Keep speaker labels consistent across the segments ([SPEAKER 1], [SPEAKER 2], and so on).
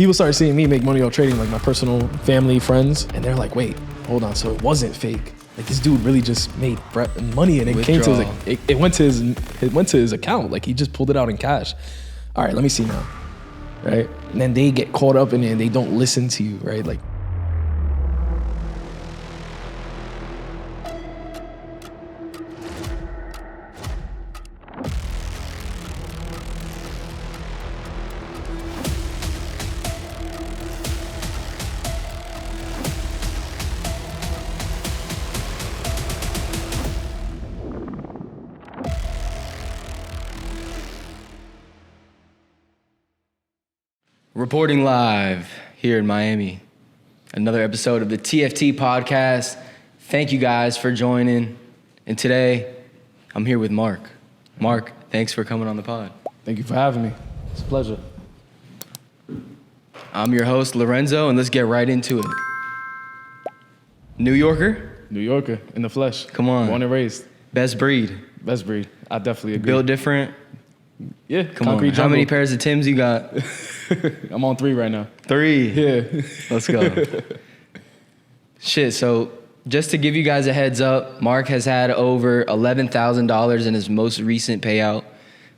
[SPEAKER 1] people started seeing me make money off trading, like my personal family, friends, and they're like, wait, hold on, so it wasn't fake. Like this dude really just made money, and it came to his, it went to his account. Like he just pulled it out in cash. All right, let me see now, right? And then they get caught up in it and they don't listen to you, right? Like,
[SPEAKER 2] Reporting live here in Miami. Another episode of the TFT podcast. Thank you guys for joining. And today, I'm here with Mark. Mark, thanks for coming on the pod.
[SPEAKER 1] thank you for having me. It's a pleasure.
[SPEAKER 2] I'm your host, Lorenzo, and let's get right into it. New Yorker?
[SPEAKER 1] New Yorker in the flesh.
[SPEAKER 2] Come on.
[SPEAKER 1] Born and raised.
[SPEAKER 2] Best breed.
[SPEAKER 1] Best breed. I definitely agree.
[SPEAKER 2] Built different.
[SPEAKER 1] Yeah,
[SPEAKER 2] Come on. How many pairs of Timbs you got?
[SPEAKER 1] I'm on 3 right now.
[SPEAKER 2] 3.
[SPEAKER 1] Yeah.
[SPEAKER 2] Let's go. Shit, so just to give you guys a heads up, Mark has had over $11,000 in his most recent payout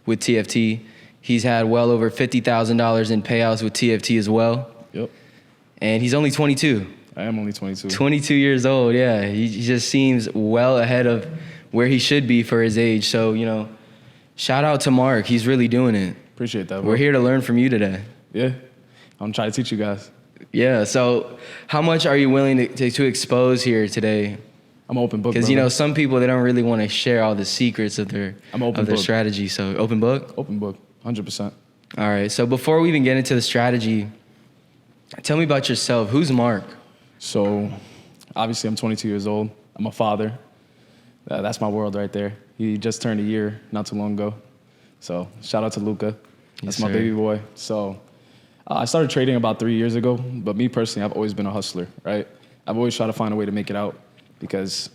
[SPEAKER 2] with TFT. He's had well over $50,000 in payouts with TFT as well.
[SPEAKER 1] Yep.
[SPEAKER 2] And he's only 22.
[SPEAKER 1] I am only 22.
[SPEAKER 2] 22 years old, yeah. He just seems well ahead of where he should be for his age. So, you know, shout out to Mark. He's really doing it.
[SPEAKER 1] Appreciate that, bro.
[SPEAKER 2] We're here to learn from you today.
[SPEAKER 1] Yeah. I'm trying to teach you guys.
[SPEAKER 2] Yeah, so how much are you willing to expose here today?
[SPEAKER 1] I'm an open book,
[SPEAKER 2] Because, you know, some people, they don't really want to share all the secrets of their strategy. So open book?
[SPEAKER 1] Open book, 100%.
[SPEAKER 2] All right, so before we even get into the strategy, tell me about yourself. Who's Mark?
[SPEAKER 1] So, obviously, I'm 22 years old. I'm a father. That's my world right there. He just turned a year not too long ago. So, shout out to Luca. That's my baby boy. So, I started trading about 3 years ago, but me personally, I've always been a hustler, right? I've always tried to find a way to make it out because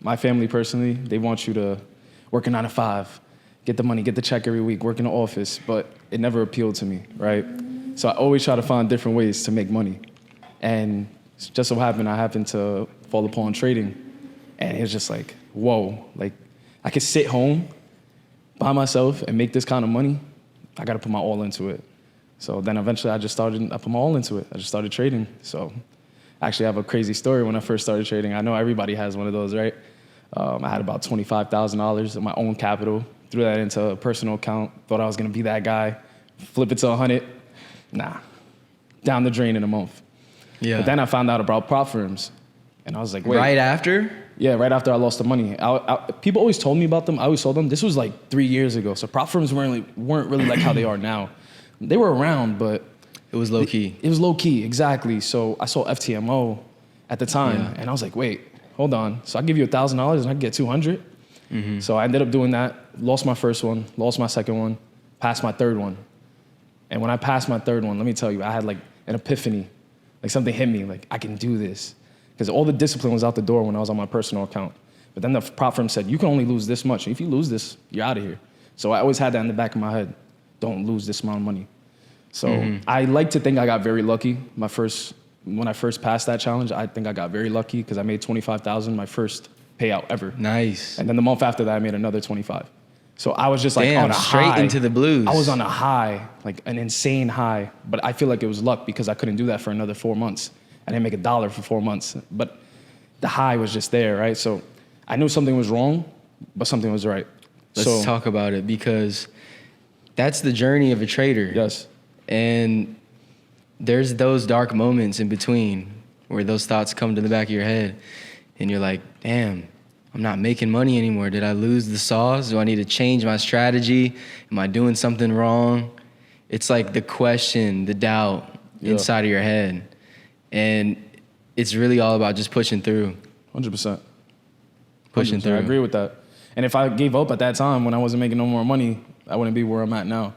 [SPEAKER 1] my family personally, they want you to work a 9 to 5, get the money, get the check every week, work in the office, but it never appealed to me, right? So I always try to find different ways to make money. And just so happened, I happened to fall upon trading, and it was just like, whoa, like I could sit home by myself and make this kind of money. I got to put my all into it. So then eventually I put my all into it. I just started trading. So actually I have a crazy story when I first started trading. I know everybody has one of those, right? I had about $25,000 of my own capital, threw that into a personal account, thought I was gonna be that guy, flip it to 100. Nah, down the drain in a month. Yeah. But then I found out about prop firms, and I was like, wait.
[SPEAKER 2] Right after?
[SPEAKER 1] Yeah, right after I lost the money. People always told me about them. I always told them. This was like 3 years ago. So prop firms weren't really like how they are now. They were around, but
[SPEAKER 2] it was low key.
[SPEAKER 1] It was low key, exactly. So I saw FTMO at the time, and I was like, wait, hold on. So I give you $1,000 and I get 200. Mm-hmm. So I ended up doing that. Lost my first one, lost my second one, passed my third one. And when I passed my third one, let me tell you, I had like an epiphany. Like something hit me, like I can do this. Because all the discipline was out the door when I was on my personal account. But then the prop firm said, you can only lose this much. If you lose this, you're out of here. So I always had that in the back of my head. Don't lose this amount of money. So I like to think I got very lucky. When I first passed that challenge, I think I got very lucky because I made $25,000 my first payout ever.
[SPEAKER 2] Nice.
[SPEAKER 1] And then the month after that, I made another 25. So I was just like on a
[SPEAKER 2] straight
[SPEAKER 1] high.
[SPEAKER 2] Into the blues.
[SPEAKER 1] I was on a high, like an insane high. But I feel like it was luck because I couldn't do that for another 4 months. I didn't make $1 for 4 months. But the high was just there, right? So I knew something was wrong, but something was right.
[SPEAKER 2] Let's talk about it because that's the journey of a trader.
[SPEAKER 1] Yes.
[SPEAKER 2] And there's those dark moments in between where those thoughts come to the back of your head and you're like, damn, I'm not making money anymore. Did I lose the sauce? Do I need to change my strategy? Am I doing something wrong? It's like the question, the doubt inside of your head. And it's really all about just pushing through.
[SPEAKER 1] 100%.
[SPEAKER 2] Pushing through.
[SPEAKER 1] I agree with that. And if I gave up at that time when I wasn't making no more money, I wouldn't be where I'm at now.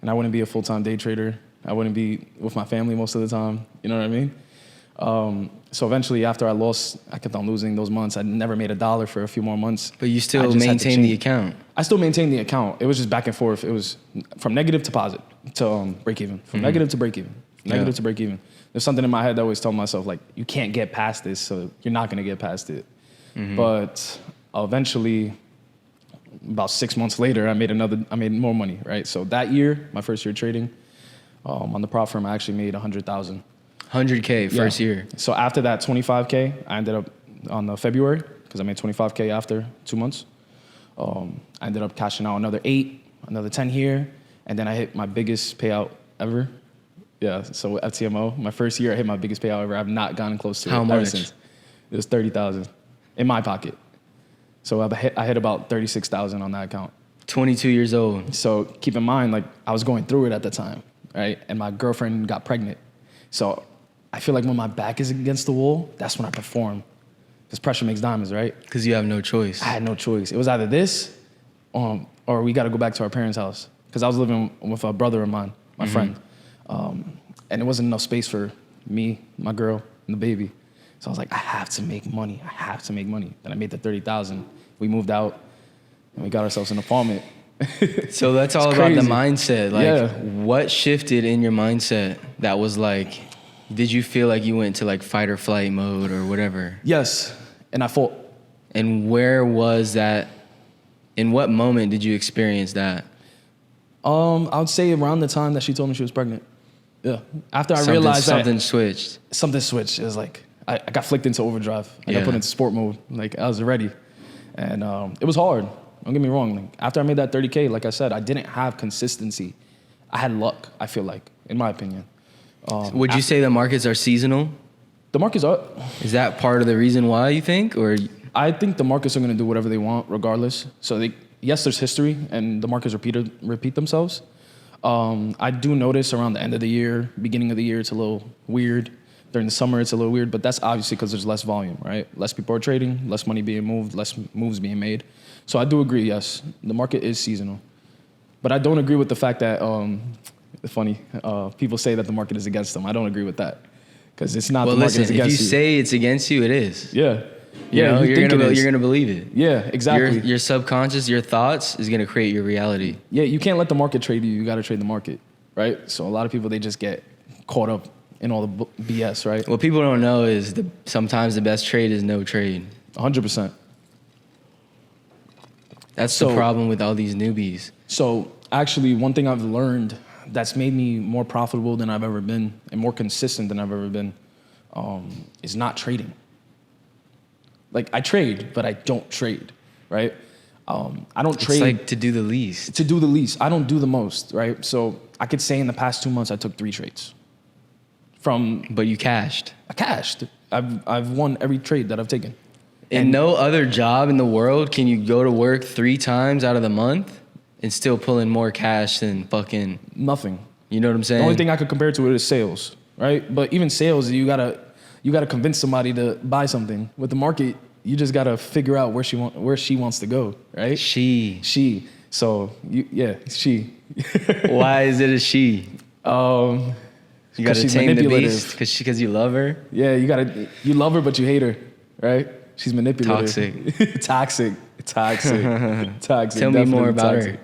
[SPEAKER 1] And I wouldn't be a full-time day trader. I wouldn't be with my family most of the time. You know what I mean? So eventually, after I lost, I kept on losing those months. I never made $1 for a few more months.
[SPEAKER 2] But you still maintain the account.
[SPEAKER 1] I still maintained the account. It was just back and forth. It was from negative to positive to break even. From negative to break even. negative to break even. There's something in my head that I always tell myself, like, you can't get past this, so you're not going to get past it. But eventually, about 6 months later, I made more money, right? So that year, my first year trading, on the prop firm, I actually made 100,000.
[SPEAKER 2] 100K first year.
[SPEAKER 1] So after that 25K, I ended up on the February, because I made 25K after 2 months. I ended up cashing out another 8, another 10 here, and then I hit my biggest payout ever. Yeah, so FTMO, my first year, I hit my biggest payout ever. I've not gotten close to it ever since. It was 30,000 in my pocket. So I hit about 36,000 on that account.
[SPEAKER 2] 22 years old.
[SPEAKER 1] So keep in mind, like, I was going through it at the time, right? And my girlfriend got pregnant. So I feel like when my back is against the wall, that's when I perform. Because pressure makes diamonds, right?
[SPEAKER 2] Because you have no choice.
[SPEAKER 1] I had no choice. It was either this, or we got to go back to our parents' house. Because I was living with a brother of mine, my friend. And there wasn't enough space for me, my girl, and the baby. So I was like, I have to make money. I have to make money. Then I made the 30,000. We moved out, and we got ourselves an apartment.
[SPEAKER 2] So that's all about the mindset. Like,
[SPEAKER 1] Yeah.
[SPEAKER 2] what shifted in your mindset that was like, did you feel like you went to like fight or flight mode or whatever?
[SPEAKER 1] Yes, and I fought.
[SPEAKER 2] And where was that? In what moment did you experience that?
[SPEAKER 1] I would say around the time that she told me she was pregnant. Yeah. After I realized
[SPEAKER 2] something switched.
[SPEAKER 1] Something switched. It was like, I got flicked into overdrive. I got put into sport mode. Like, I was ready. And it was hard. Don't get me wrong. Like, after I made that 30K, like I said, I didn't have consistency. I had luck, I feel like, in my opinion.
[SPEAKER 2] Would you say the markets are seasonal?
[SPEAKER 1] The markets are.
[SPEAKER 2] Is that part of the reason why you think? Or
[SPEAKER 1] I think the markets are going to do whatever they want regardless. So yes, there's history, and the markets repeat themselves. I do notice around the end of the year, beginning of the year, it's a little weird. During the summer, it's a little weird, but that's obviously because there's less volume, right? Less people are trading, less money being moved, less moves being made. So I do agree, yes, the market is seasonal. But I don't agree with the fact that, people say that the market is against them. I don't agree with that, because it's not the market is against you.
[SPEAKER 2] If you say it's against you, it is.
[SPEAKER 1] Yeah.
[SPEAKER 2] Yeah, you're gonna believe it.
[SPEAKER 1] Yeah, exactly.
[SPEAKER 2] Your subconscious, your thoughts is gonna create your reality.
[SPEAKER 1] Yeah, you can't let the market trade you. You got to trade the market, right? So a lot of people, they just get caught up in all the BS, right?
[SPEAKER 2] What people don't know is sometimes the best trade is no trade.
[SPEAKER 1] 100%.
[SPEAKER 2] That's the problem with all these newbies.
[SPEAKER 1] So actually, one thing I've learned that's made me more profitable than I've ever been and more consistent than I've ever been is not trading. Like, I trade, but I don't trade, right? I don't trade.
[SPEAKER 2] It's like to do the least.
[SPEAKER 1] To do the least. I don't do the most, right? So I could say in the past 2 months, I took 3 trades.
[SPEAKER 2] But you cashed.
[SPEAKER 1] I cashed. I've won every trade that I've taken.
[SPEAKER 2] In no other job in the world can you go to work 3 times out of the month and still pull in more cash than fucking
[SPEAKER 1] nothing.
[SPEAKER 2] You know what I'm saying?
[SPEAKER 1] The only thing I could compare to it is sales, right? But even sales, you gotta convince somebody to buy something. With the market, you just gotta figure out where she wants to go, right?
[SPEAKER 2] She.
[SPEAKER 1] So she.
[SPEAKER 2] Why is it a she? You gotta tame the beast because you love her.
[SPEAKER 1] Yeah, you love her, but you hate her, right? She's manipulative.
[SPEAKER 2] Toxic.
[SPEAKER 1] Toxic.
[SPEAKER 2] Tell me more about her.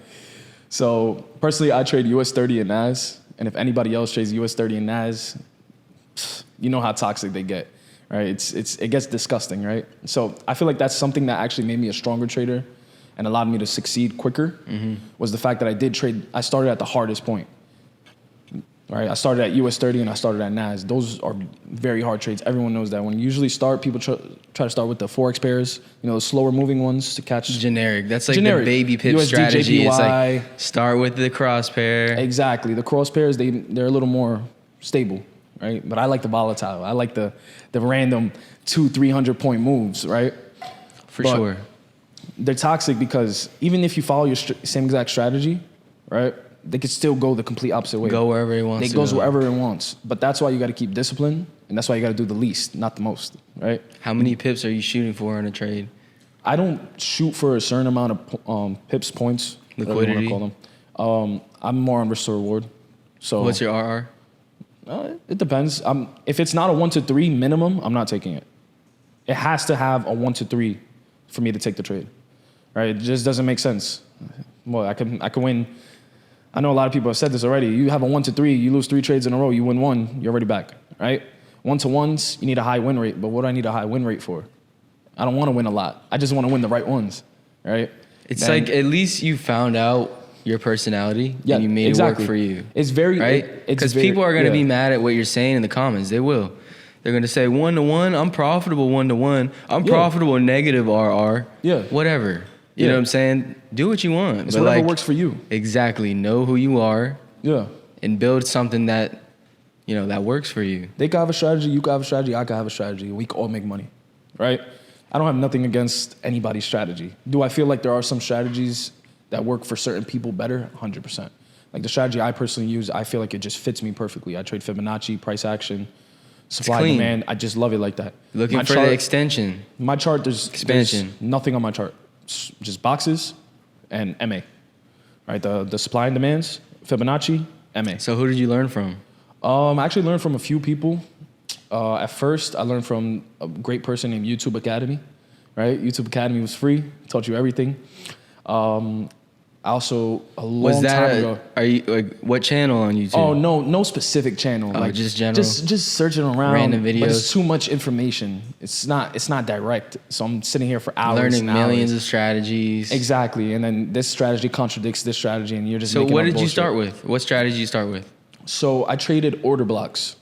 [SPEAKER 1] So personally, I trade US 30 and NAS, and if anybody else trades US 30 and NAS, you know how toxic they get, right? It gets disgusting, right? So I feel like that's something that actually made me a stronger trader and allowed me to succeed quicker. Was the fact that I did trade. I started at the hardest point. Right, I started at US 30 and I started at NAS. Those are very hard trades. Everyone knows that. When you usually start, people try to start with the Forex pairs, the slower moving ones to catch.
[SPEAKER 2] Generic. That's like the baby pip USD, strategy. JPY. It's like start with the cross pair.
[SPEAKER 1] Exactly. The cross pairs, they're a little more stable, right? But I like the volatile. I like the random 200-300 point moves, right?
[SPEAKER 2] For sure.
[SPEAKER 1] They're toxic because even if you follow your same exact strategy, right? They could still go the complete opposite way.
[SPEAKER 2] Go wherever it wants.
[SPEAKER 1] It goes wherever it wants. But that's why you got to keep discipline, and that's why you got to do the least, not the most, right?
[SPEAKER 2] How many pips are you shooting for in a trade?
[SPEAKER 1] I don't shoot for a certain amount of pips, points,
[SPEAKER 2] liquidity.
[SPEAKER 1] Whatever you call them. I'm more on risk to reward. So
[SPEAKER 2] what's your RR?
[SPEAKER 1] It depends. If it's not a 1 to 3 minimum, I'm not taking it. It has to have a 1 to 3 for me to take the trade, right? It just doesn't make sense. Well, I can win I know a lot of people have said this already. You have a 1 to 3, you lose 3 trades in a row, you win 1, you're already back, right? 1-to-1s, you need a high win rate. But what do I need a high win rate for? I don't want to win a lot. I just want to win the right ones, right?
[SPEAKER 2] It's like at least you found out your personality and you made it work for you.
[SPEAKER 1] It's very
[SPEAKER 2] right because people are going to be mad at what you're saying in the comments. They will. They're going to say 1-to-1. I'm profitable 1-to-1. I'm profitable negative RR. Yeah. Whatever. You know what I'm saying? Do what you want.
[SPEAKER 1] It's whatever works for you.
[SPEAKER 2] Exactly. Know who you are.
[SPEAKER 1] Yeah.
[SPEAKER 2] And build something that, that works for you.
[SPEAKER 1] They can have a strategy. You can have a strategy. I can have a strategy. We can all make money, right? I don't have nothing against anybody's strategy. Do I feel like there are some strategies that work for certain people better? 100%. Like the strategy I personally use, I feel like it just fits me perfectly. I trade Fibonacci, price action, supply and demand. I just love it like that.
[SPEAKER 2] Looking for the extension.
[SPEAKER 1] My chart, there's nothing on my chart. It's just boxes and MA, right? The supply and demands, Fibonacci, MA.
[SPEAKER 2] So who did you learn from?
[SPEAKER 1] I actually learned from a few people. At first, I learned from a great person named YouTube Academy, right? YouTube Academy was free, taught you everything. Also, a long time ago.
[SPEAKER 2] Are you what channel on YouTube?
[SPEAKER 1] Oh, no specific channel.
[SPEAKER 2] Oh, just general.
[SPEAKER 1] Just searching around.
[SPEAKER 2] Random videos.
[SPEAKER 1] But it's too much information. It's not direct. So I'm sitting here for hours.
[SPEAKER 2] Learning
[SPEAKER 1] and
[SPEAKER 2] millions
[SPEAKER 1] hours.
[SPEAKER 2] of strategies.
[SPEAKER 1] Exactly, and then this strategy contradicts this strategy, and you're just.
[SPEAKER 2] So
[SPEAKER 1] making
[SPEAKER 2] what
[SPEAKER 1] up
[SPEAKER 2] did
[SPEAKER 1] bullshit.
[SPEAKER 2] you start with? What strategy did you start with?
[SPEAKER 1] So I traded order blocks.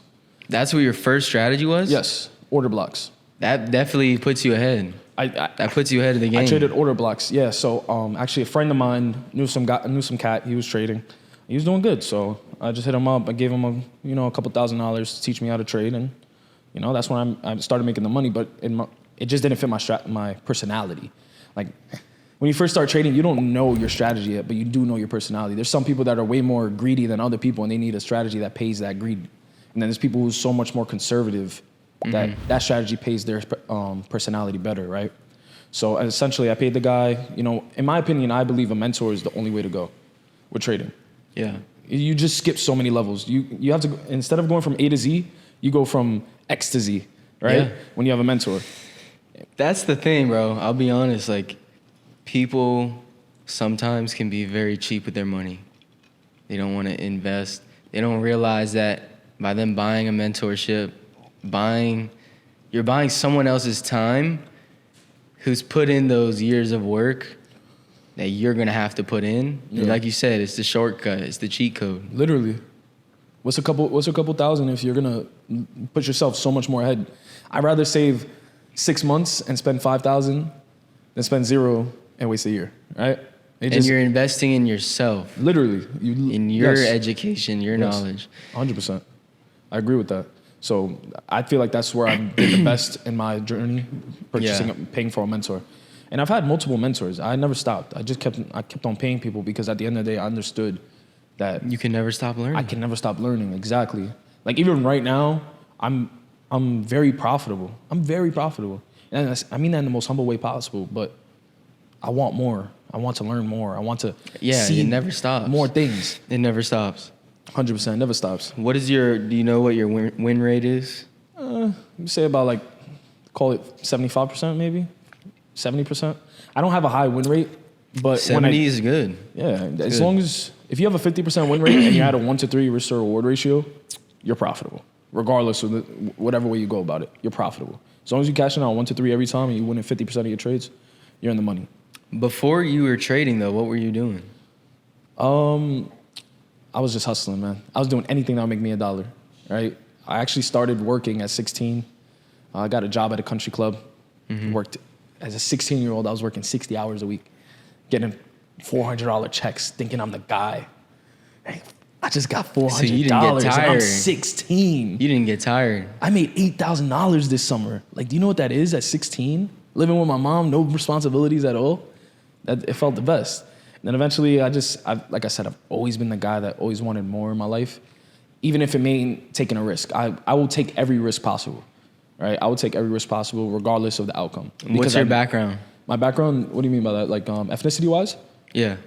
[SPEAKER 2] That's what your first strategy was?
[SPEAKER 1] Yes, order blocks.
[SPEAKER 2] That definitely puts you ahead. That puts you ahead of the game.
[SPEAKER 1] I traded order blocks. Yeah. So actually, a friend of mine knew some cat. He was trading. He was doing good. So I just hit him up. I gave him a couple $1,000s to teach me how to trade, and that's when I started making the money. But it just didn't fit my personality. Like when you first start trading, you don't know your strategy yet, but you do know your personality. There's some people that are way more greedy than other people, and they need a strategy that pays that greed. And then there's people who's so much more conservative that strategy pays their personality better, right? So essentially, I paid the guy. In my opinion, I believe a mentor is the only way to go with trading.
[SPEAKER 2] Yeah.
[SPEAKER 1] You just skip so many levels. You have to, instead of going from A to Z, you go from X to Z, right? Yeah. When you have a mentor.
[SPEAKER 2] That's the thing, bro. I'll be honest. Like, people sometimes can be very cheap with their money. They don't want to invest. They don't realize that by them buying a mentorship, you're buying someone else's time who's put in those years of work that you're going to have to put in. Yeah. Like you said, it's the shortcut. It's the cheat code.
[SPEAKER 1] Literally. What's a couple thousand if you're going to put yourself so much more ahead? I'd rather save 6 months and spend 5,000 than spend 0 and waste a year, right?
[SPEAKER 2] And you're investing in yourself.
[SPEAKER 1] Literally.
[SPEAKER 2] In your education, your knowledge.
[SPEAKER 1] 100%. I agree with that. So I feel like that's where I'm the best in my journey, paying for a mentor. And I've had multiple mentors. I never stopped. I kept on paying people because at the end of the day, I understood that
[SPEAKER 2] you can never stop learning.
[SPEAKER 1] I can never stop learning. Exactly. Like even right now, I'm very profitable. I'm very profitable. And I mean that in the most humble way possible, but I want more. I want to learn more. I want to see
[SPEAKER 2] it never stops.
[SPEAKER 1] More things.
[SPEAKER 2] It never stops.
[SPEAKER 1] 100%, never stops.
[SPEAKER 2] Do you know what your win rate is?
[SPEAKER 1] You say about call it 75% maybe, 70%. I don't have a high win rate, but
[SPEAKER 2] 70 is good.
[SPEAKER 1] Yeah, as long as, if you have a 50% win rate and you add a 1 to 3 risk to reward ratio, you're profitable. Regardless of whatever way you go about it, you're profitable. As long as you cash in out 1 to 3 every time and you win in 50% of your trades, you're in the money.
[SPEAKER 2] Before you were trading though, what were you doing?
[SPEAKER 1] I was just hustling, man. I was doing anything that would make me $1, right? I actually started working at 16. I got a job at a country club. Worked as a 16-year-old. I was working 60 hours a week, getting $400 checks, thinking I'm the guy. Hey, I just got $400.
[SPEAKER 2] So you didn't get tired.
[SPEAKER 1] I'm 16.
[SPEAKER 2] You didn't get tired.
[SPEAKER 1] I made $8,000 this summer. Do you know what that is at 16? Living with my mom, no responsibilities at all. It felt the best. And then eventually, like I said, I've always been the guy that always wanted more in my life. Even if it meant taking a risk. I will take every risk possible, right? I will take every risk possible regardless of the outcome.
[SPEAKER 2] What's your background?
[SPEAKER 1] My background, what do you mean by that? Ethnicity-wise?
[SPEAKER 2] Yeah.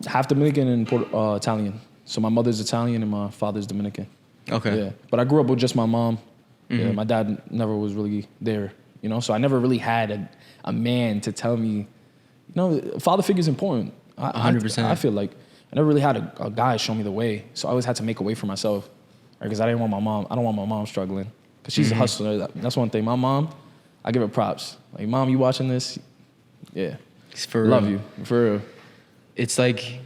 [SPEAKER 1] Half Dominican and Italian. So my mother's Italian and my father's Dominican. Okay. Yeah. But I grew up with just my mom. Yeah, my dad never was really there, So I never really had a man to tell me, father figure is important.
[SPEAKER 2] 100%.
[SPEAKER 1] I feel like I never really had a guy show me the way. So I always had to make a way for myself, right? Because I don't want my mom struggling. Because she's a hustler. That's one thing. My mom, I give her props. Like, Mom, you watching this? Yeah.
[SPEAKER 2] It's for
[SPEAKER 1] Love
[SPEAKER 2] real.
[SPEAKER 1] you. For real.
[SPEAKER 2] It's like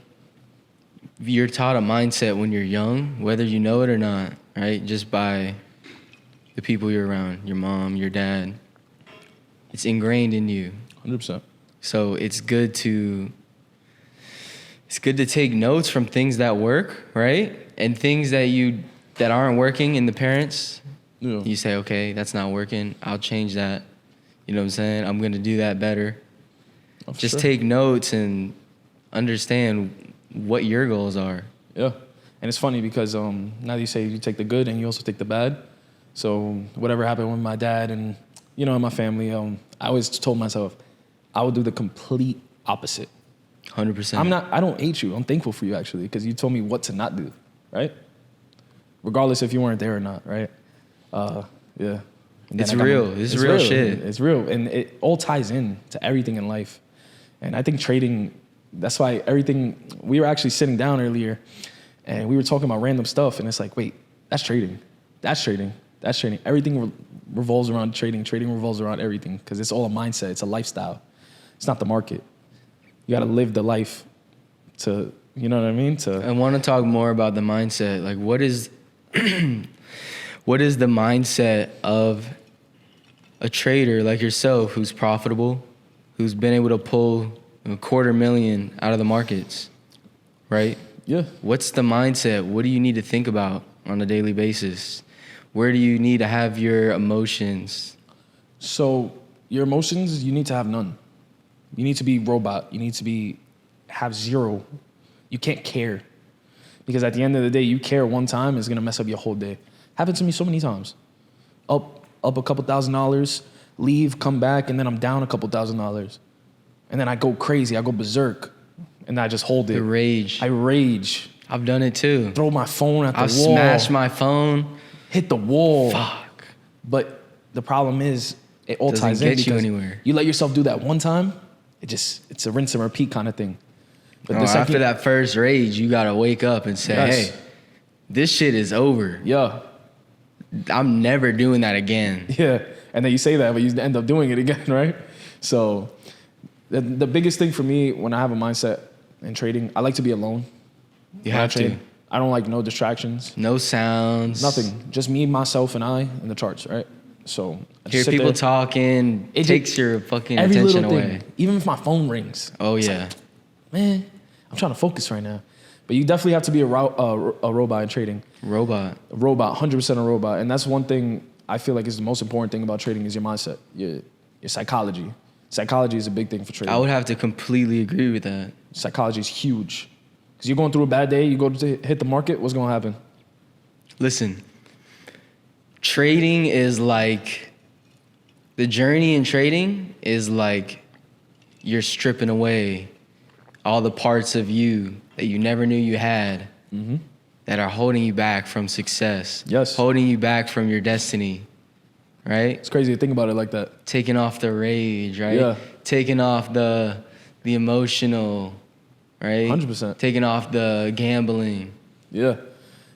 [SPEAKER 2] you're taught a mindset when you're young, whether you know it or not, right? Just by the people you're around, your mom, your dad. It's ingrained in you.
[SPEAKER 1] 100%.
[SPEAKER 2] So it's good to take notes from things that work, right? And things that aren't working in the parents.
[SPEAKER 1] Yeah.
[SPEAKER 2] You say, okay, that's not working. I'll change that. You know what I'm saying? I'm gonna do that better.
[SPEAKER 1] Oh, for
[SPEAKER 2] Just
[SPEAKER 1] sure.
[SPEAKER 2] take notes and understand what your goals are.
[SPEAKER 1] Yeah. And it's funny because now that you say you take the good and you also take the bad. So whatever happened with my dad and, you know, in my family, I always told myself I would do the complete opposite.
[SPEAKER 2] 100%.
[SPEAKER 1] I don't hate you. I'm thankful for you, actually, because you told me what to not do, right? Regardless if you weren't there or not, right? Yeah.
[SPEAKER 2] It's real. It's real shit.
[SPEAKER 1] It's real. And it all ties in to everything in life. And I think trading, that's why we were actually sitting down earlier and we were talking about random stuff. And it's like, wait, that's trading. That's trading. That's trading. Everything revolves around trading. Trading revolves around everything because it's all a mindset. It's a lifestyle. It's not the market. You got to live the life to, you know what I mean?
[SPEAKER 2] I want to talk more about the mindset. Like, what is the mindset of a trader like yourself who's profitable, who's been able to pull $250,000 out of the markets, right?
[SPEAKER 1] Yeah.
[SPEAKER 2] What's the mindset? What do you need to think about on a daily basis? Where do you need to have your emotions?
[SPEAKER 1] So your emotions, you need to have none. You need to be robot. You need to have zero. You can't care. Because at the end of the day, you care one time, it's going to mess up your whole day. Happened to me so many times. Up a couple $1,000s, leave, come back, and then I'm down a couple $1,000s. And then I go crazy. I go berserk. And I just hold it.
[SPEAKER 2] The rage.
[SPEAKER 1] I rage.
[SPEAKER 2] I've done it too.
[SPEAKER 1] Throw my phone at the
[SPEAKER 2] I've
[SPEAKER 1] wall.
[SPEAKER 2] smashed my phone.
[SPEAKER 1] Hit the wall.
[SPEAKER 2] Fuck.
[SPEAKER 1] But the problem is, it all
[SPEAKER 2] Doesn't
[SPEAKER 1] ties in
[SPEAKER 2] get you
[SPEAKER 1] because
[SPEAKER 2] anywhere.
[SPEAKER 1] you let yourself do that one time, it's a rinse and repeat kind of thing. But
[SPEAKER 2] After that first rage, you gotta wake up and say,
[SPEAKER 1] Yes.
[SPEAKER 2] hey, this shit is over.
[SPEAKER 1] Yeah.
[SPEAKER 2] I'm never doing that again.
[SPEAKER 1] Yeah. And then you say that, but you end up doing it again, right? So the biggest thing for me when I have a mindset in trading, I like to be alone.
[SPEAKER 2] You
[SPEAKER 1] when I
[SPEAKER 2] have to.
[SPEAKER 1] trade. I don't like no distractions.
[SPEAKER 2] No sounds.
[SPEAKER 1] Nothing. Just me, myself, and I, and the charts, right? So I
[SPEAKER 2] Hear
[SPEAKER 1] just sit
[SPEAKER 2] people
[SPEAKER 1] there.
[SPEAKER 2] talking. It
[SPEAKER 1] It
[SPEAKER 2] takes
[SPEAKER 1] just-
[SPEAKER 2] your fucking
[SPEAKER 1] Every
[SPEAKER 2] attention
[SPEAKER 1] little
[SPEAKER 2] away.
[SPEAKER 1] thing. Even if my phone rings.
[SPEAKER 2] Oh,
[SPEAKER 1] it's
[SPEAKER 2] yeah.
[SPEAKER 1] like, man, I'm trying to focus right now. But you definitely have to be a robot in trading.
[SPEAKER 2] Robot.
[SPEAKER 1] A robot, 100% a robot. And that's one thing I feel like is the most important thing about trading is your mindset, your psychology. Psychology is a big thing for trading.
[SPEAKER 2] I would have to completely agree with that.
[SPEAKER 1] Psychology is huge. Because you're going through a bad day, you go to hit the market, what's going to happen?
[SPEAKER 2] Listen, trading is like, the journey in trading is like you're stripping away all the parts of you that you never knew you had that are holding you back from success.
[SPEAKER 1] Yes.
[SPEAKER 2] Holding you back from your destiny, right?
[SPEAKER 1] It's crazy to think about it like that.
[SPEAKER 2] Taking off the rage, right?
[SPEAKER 1] Yeah.
[SPEAKER 2] Taking off the emotional, right?
[SPEAKER 1] 100%.
[SPEAKER 2] Taking off the gambling.
[SPEAKER 1] Yeah.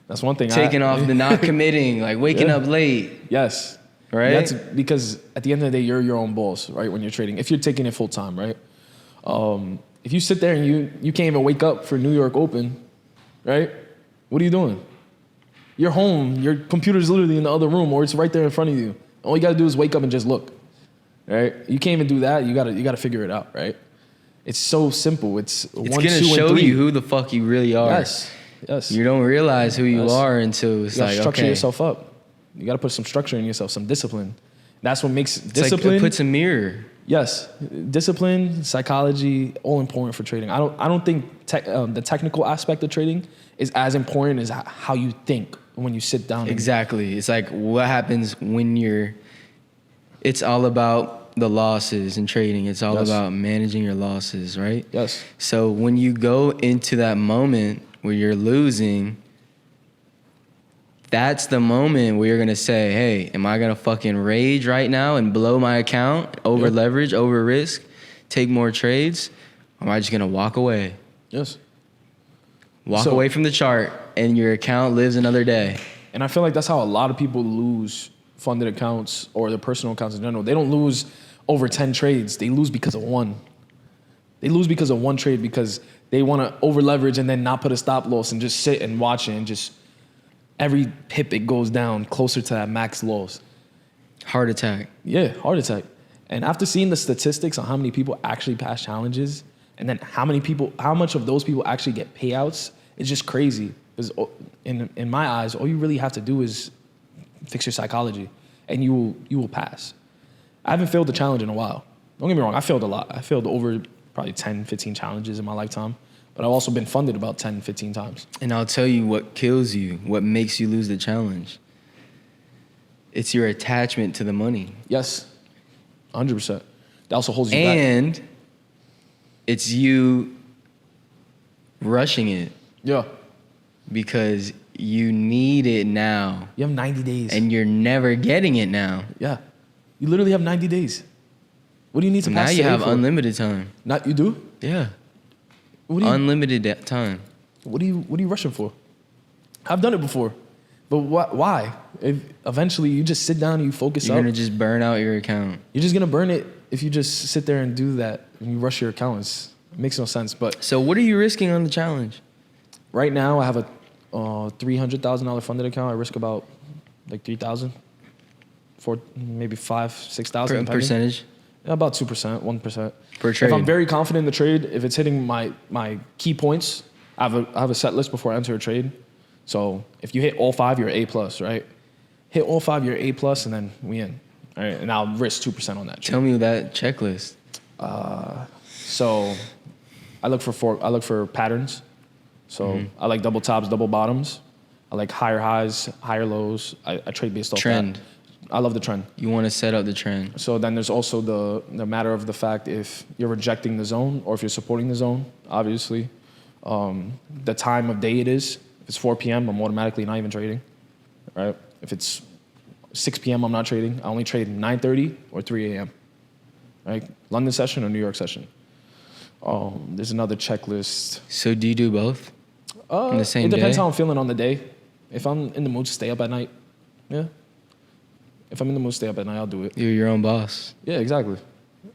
[SPEAKER 1] That's one thing.
[SPEAKER 2] Taking off the not committing, like waking
[SPEAKER 1] Yeah.
[SPEAKER 2] up late.
[SPEAKER 1] Yes.
[SPEAKER 2] Right?
[SPEAKER 1] That's because at the end of the day, you're your own boss, right? When you're trading, if you're taking it full time, right? If you sit there and you can't even wake up for New York Open, right? What are you doing? You're home. Your computer's literally in the other room, or it's right there in front of you. All you gotta do is wake up and just look, right? You can't even do that. You gotta figure it out, right? It's so simple. It's
[SPEAKER 2] It's
[SPEAKER 1] 1,
[SPEAKER 2] gonna
[SPEAKER 1] 2, and
[SPEAKER 2] show
[SPEAKER 1] 3.
[SPEAKER 2] you who the fuck you really are.
[SPEAKER 1] Yes. Yes.
[SPEAKER 2] You don't realize who you
[SPEAKER 1] Yes.
[SPEAKER 2] are until it's
[SPEAKER 1] You gotta
[SPEAKER 2] like,
[SPEAKER 1] structure
[SPEAKER 2] okay.
[SPEAKER 1] yourself up. You gotta put some structure in yourself, some discipline. That's what makes
[SPEAKER 2] It's
[SPEAKER 1] discipline.
[SPEAKER 2] like it puts a mirror.
[SPEAKER 1] Yes, discipline, psychology, all important for trading. I don't think the technical aspect of trading is as important as how you think when you sit down.
[SPEAKER 2] Exactly. It's like what happens when it's all about the losses in trading. It's all
[SPEAKER 1] Yes.
[SPEAKER 2] about managing your losses, right?
[SPEAKER 1] Yes.
[SPEAKER 2] So when you go into that moment where you're losing, that's the moment where you're gonna say, hey, am I gonna fucking rage right now and blow my account, over
[SPEAKER 1] Yeah.
[SPEAKER 2] leverage, over risk, take more trades? Or am I just gonna walk away?
[SPEAKER 1] Yes.
[SPEAKER 2] Walk
[SPEAKER 1] So-
[SPEAKER 2] away from the chart, and your account lives another day.
[SPEAKER 1] And I feel like that's how a lot of people lose funded accounts or their personal accounts in general. They don't lose over 10 trades. They lose because of one. They lose because of one trade because they want to over leverage and then not put a stop loss and just sit and watch it and just every pip it goes down closer to that max loss.
[SPEAKER 2] Heart attack.
[SPEAKER 1] Yeah, heart attack. And after seeing the statistics on how many people actually pass challenges and then how much of those people actually get payouts, it's just crazy. Because in my eyes, all you really have to do is fix your psychology and you will pass. I haven't failed the challenge in a while. Don't get me wrong, I failed a lot. I failed over probably 10, 15 challenges in my lifetime, but I've also been funded about 10, 15 times.
[SPEAKER 2] And I'll tell you what kills you, what makes you lose the challenge. It's your attachment to the money.
[SPEAKER 1] Yes, 100%. That also holds you back.
[SPEAKER 2] And it's you rushing it
[SPEAKER 1] Yeah,
[SPEAKER 2] because you need it now.
[SPEAKER 1] you have 90 days.
[SPEAKER 2] And you're never getting it now.
[SPEAKER 1] Yeah, you literally have 90 days. What do you need to
[SPEAKER 2] Now
[SPEAKER 1] pass
[SPEAKER 2] you
[SPEAKER 1] today
[SPEAKER 2] have
[SPEAKER 1] for?
[SPEAKER 2] unlimited time.
[SPEAKER 1] Not you do?
[SPEAKER 2] Yeah.
[SPEAKER 1] What do you
[SPEAKER 2] Unlimited time.
[SPEAKER 1] What are you rushing for? I've done it before, but why? If eventually you just sit down and you focus
[SPEAKER 2] You're
[SPEAKER 1] up,
[SPEAKER 2] going to just burn out your account.
[SPEAKER 1] you're just gonna burn it if you just sit there and do that and you rush your accounts. It makes no sense. But
[SPEAKER 2] So what are you risking on the challenge?
[SPEAKER 1] right now I have a $300,000 funded account. I risk about like 3,000, for maybe 5,000-6,000
[SPEAKER 2] Percentage
[SPEAKER 1] Yeah, about 2%, 1%.
[SPEAKER 2] per trade.
[SPEAKER 1] If I'm very confident in the trade, if it's hitting my key points, I have a set list before I enter a trade. So if you hit all 5, you're A plus, right? Hit all 5, you're A plus, and then we in. All right, and I'll risk 2% on that trade.
[SPEAKER 2] Tell me that checklist.
[SPEAKER 1] So I look for patterns. So I like double tops, double bottoms. I like higher highs, higher lows. I trade based off
[SPEAKER 2] Trend.
[SPEAKER 1] that. I love the trend.
[SPEAKER 2] You want to set up the trend.
[SPEAKER 1] So then there's also the matter of the fact if you're rejecting the zone or if you're supporting the zone, obviously. The time of day it is. If it's 4 p.m., I'm automatically not even trading, right? If it's 6 p.m., I'm not trading. I only trade 9:30 or 3 a.m., right? London session or New York session. There's another checklist.
[SPEAKER 2] So do you do both? In the same
[SPEAKER 1] It depends
[SPEAKER 2] day?
[SPEAKER 1] how I'm feeling on the day. If I'm in the mood to stay up at night, yeah. If I'm in the mood to stay up at night, I'll do it.
[SPEAKER 2] You're your own boss.
[SPEAKER 1] Yeah, exactly.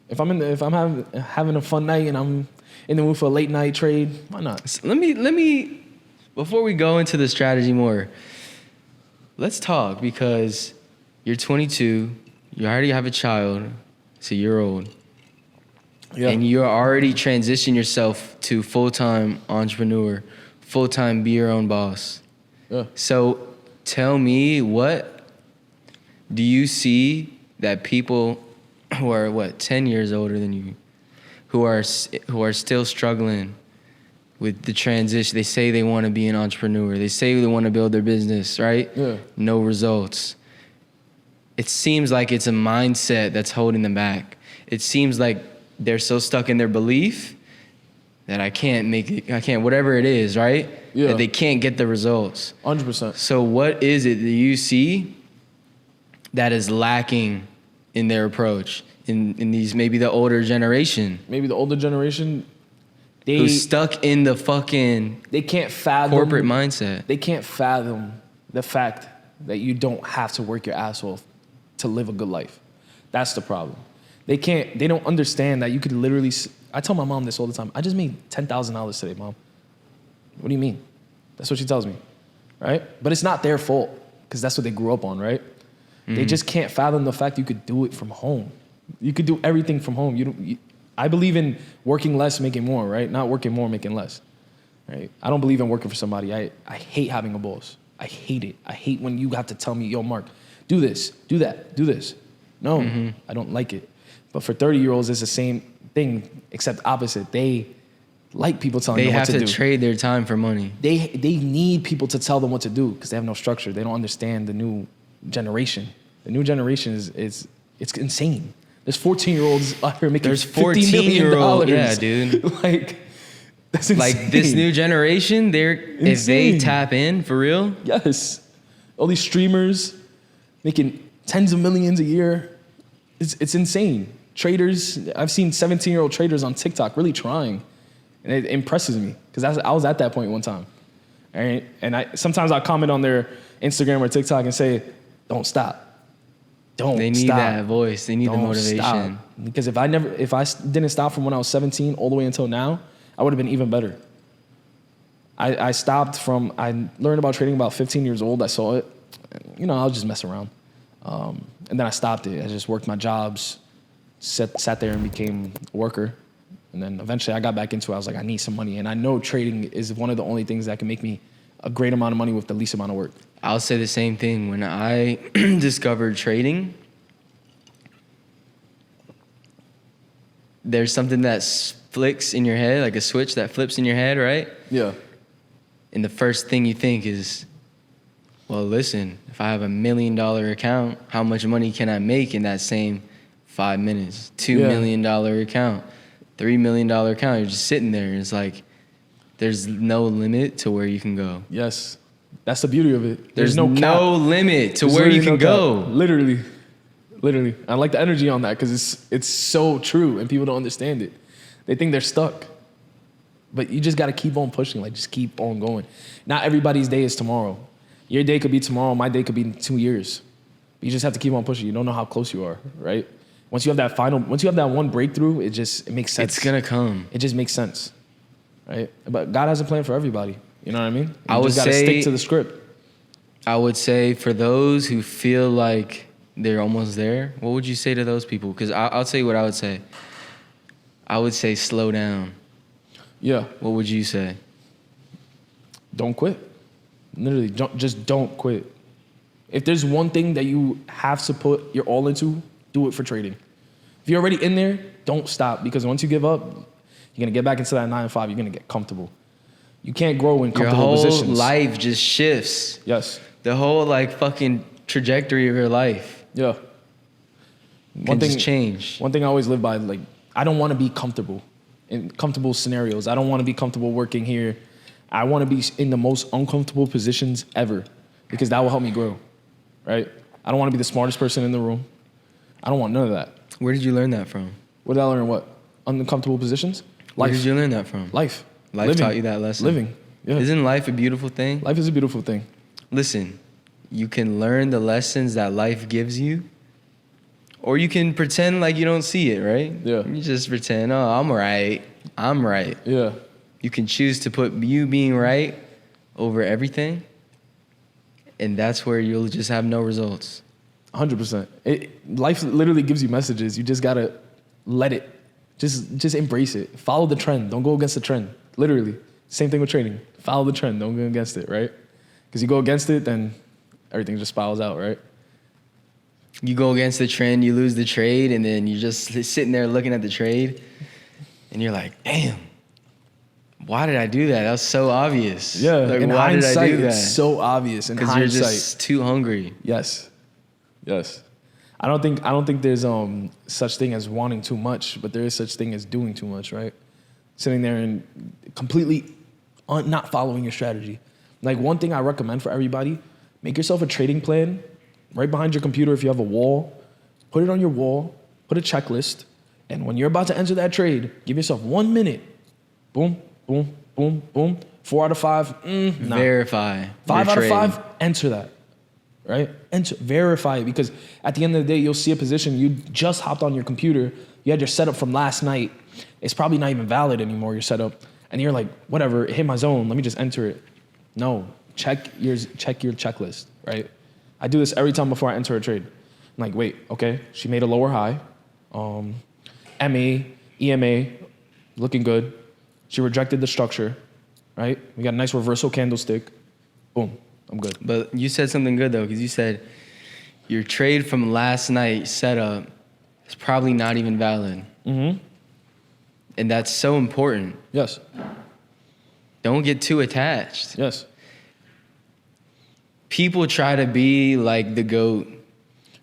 [SPEAKER 1] If I'm having a fun night and I'm in the mood for a late night trade, why not?
[SPEAKER 2] So let me before we go into the strategy more, let's talk because you're 22, you already have a child, it's a year old.
[SPEAKER 1] Yeah.
[SPEAKER 2] And you're already transitioning yourself to full-time entrepreneur, full-time be your own boss.
[SPEAKER 1] Yeah.
[SPEAKER 2] So tell me, what do you see that people who are 10 years older than you, who are still struggling with the transition? They say they want to be an entrepreneur. They say they want to build their business, right?
[SPEAKER 1] Yeah.
[SPEAKER 2] No results. It seems like it's a mindset that's holding them back. It seems like they're so stuck in their belief that I can't whatever it is, right?
[SPEAKER 1] Yeah.
[SPEAKER 2] That they can't get the results.
[SPEAKER 1] 100%.
[SPEAKER 2] So what is it that you see that is lacking in their approach, in these, maybe the older generation
[SPEAKER 1] Maybe the older generation,
[SPEAKER 2] who's stuck in the fucking
[SPEAKER 1] they can't fathom
[SPEAKER 2] corporate mindset?
[SPEAKER 1] They can't fathom the fact that you don't have to work your ass off to live a good life. That's the problem. They don't understand that you could literally, I tell my mom this all the time. I just made $10,000 today, Mom. What do you mean? That's what she tells me, right? But it's not their fault because that's what they grew up on, right? They just can't fathom the fact you could do it from home. You could do everything from home. I believe in working less, making more, right? Not working more, making less, right? I don't believe in working for somebody. I hate having a boss. I hate it. I hate when you have to tell me, yo, Mark, do this, do that, do this. No, I don't like it. But for 30-year-olds, it's the same thing, except opposite. They like people telling them what to do.
[SPEAKER 2] They have to trade their time for money.
[SPEAKER 1] They need people to tell them what to do because they have no structure. They don't understand the new generation. The new generation is insane. There's 14-year-olds out here making $50 million.
[SPEAKER 2] Yeah, dude.
[SPEAKER 1] Like, that's insane.
[SPEAKER 2] Like this new generation, if they tap in for real.
[SPEAKER 1] Yes. All these streamers making tens of millions a year. It's insane. Traders, I've seen 17-year-old traders on TikTok really trying. And it impresses me because I was at that point one time. right? And sometimes I comment on their Instagram or TikTok and say, don't stop. Don't stop.
[SPEAKER 2] They need that voice. They need the motivation.
[SPEAKER 1] Stop. Because if I didn't stop from when I was 17 all the way until now, I would have been even better. I learned about trading about 15 years old. I saw it. You know, I was just messing around. And then I stopped it. I just worked my jobs, sat there and became a worker. And then eventually I got back into it. I was like, I need some money. And I know trading is one of the only things that can make me a great amount of money with the least amount of work.
[SPEAKER 2] I'll say the same thing. When I discovered trading, there's something that flicks in your head, like a switch that flips in your head, right?
[SPEAKER 1] Yeah.
[SPEAKER 2] And the first thing you think is, well, listen, if I have $1 million account, how much money can I make in that same 5 minutes? $2 million account, $3 million account. You're just sitting there. It's like, there's no limit to where you can go.
[SPEAKER 1] Yes. That's the beauty of it.
[SPEAKER 2] There's no limit to where you can go.
[SPEAKER 1] Literally. I like the energy on that because it's so true and people don't understand it. They think they're stuck. But you just got to keep on pushing, like just keep on going. Not everybody's day is tomorrow. Your day could be tomorrow, my day could be in 2 years. But you just have to keep on pushing. You don't know how close you are, right? Once you have that one breakthrough, it makes sense.
[SPEAKER 2] It's going to come.
[SPEAKER 1] It just makes sense, right? But God has a plan for everybody. You know what I mean?
[SPEAKER 2] I would
[SPEAKER 1] just gotta stick to the script.
[SPEAKER 2] I would say for those who feel like they're almost there, what would you say to those people? Because I'll tell you what I would say. I would say slow down.
[SPEAKER 1] Yeah.
[SPEAKER 2] What would you say?
[SPEAKER 1] Don't quit. Literally, don't quit. If there's one thing that you have to put your all into, do it for trading. If you're already in there, don't stop, because once you give up, you're gonna get back into that 9 to 5. You're gonna get comfortable. You can't grow in comfortable positions.
[SPEAKER 2] Your whole life just shifts.
[SPEAKER 1] Yes.
[SPEAKER 2] The whole fucking trajectory of your life.
[SPEAKER 1] Yeah.
[SPEAKER 2] One thing change.
[SPEAKER 1] One thing I always live by, I don't want to be comfortable in comfortable scenarios. I don't want to be comfortable working here. I want to be in the most uncomfortable positions ever, because that will help me grow, right? I don't want to be the smartest person in the room. I don't want none of that.
[SPEAKER 2] Where did you learn that from?
[SPEAKER 1] Where did I learn what? Uncomfortable positions?
[SPEAKER 2] Where did you learn that from?
[SPEAKER 1] Life.
[SPEAKER 2] Life taught you that lesson?
[SPEAKER 1] Living, yeah.
[SPEAKER 2] Isn't life a beautiful thing?
[SPEAKER 1] Life is a beautiful thing.
[SPEAKER 2] Listen, you can learn the lessons that life gives you, or you can pretend like you don't see it, right?
[SPEAKER 1] Yeah.
[SPEAKER 2] You just pretend, oh, I'm right.
[SPEAKER 1] Yeah.
[SPEAKER 2] You can choose to put you being right over everything, and that's where you'll just have no results.
[SPEAKER 1] 100%. Life literally gives you messages. You just gotta let it. Just embrace it. Follow the trend. Don't go against the trend. Literally. Same thing with trading. Follow the trend. Don't go against it, right? Because you go against it, then everything just spirals out, right?
[SPEAKER 2] You go against the trend, you lose the trade, and then you're just sitting there looking at the trade, and you're like, damn, why did I do that? That was so obvious.
[SPEAKER 1] Yeah, in
[SPEAKER 2] why did I do that?
[SPEAKER 1] It's so obvious in hindsight.
[SPEAKER 2] Because you're just too hungry.
[SPEAKER 1] Yes. I don't think there's such thing as wanting too much, but there is such thing as doing too much, right? Sitting there and completely not following your strategy. One thing I recommend for everybody, make yourself a trading plan right behind your computer. If you have a wall, put it on your wall, put a checklist, and when you're about to enter that trade, give yourself 1 minute. Boom, boom, boom, boom. 4 out of 5, nah.
[SPEAKER 2] Verify.
[SPEAKER 1] 5 out of 5, enter that. Right? Verify it, because at the end of the day, you'll see a position, you just hopped on your computer, you had your setup from last night, it's probably not even valid anymore, your setup, and you're like, whatever, it hit my zone, let me just enter it. No, check your checklist, right? I do this every time before I enter a trade. I'm like, wait, okay, she made a lower high, MA, EMA, looking good, she rejected the structure, right? We got a nice reversal candlestick, boom. I'm good.
[SPEAKER 2] But you said something good, though, because you said your trade from last night setup is probably not even valid.
[SPEAKER 1] Mm-hmm.
[SPEAKER 2] And that's so important.
[SPEAKER 1] Yes.
[SPEAKER 2] Don't get too attached.
[SPEAKER 1] Yes.
[SPEAKER 2] People try to be like the GOAT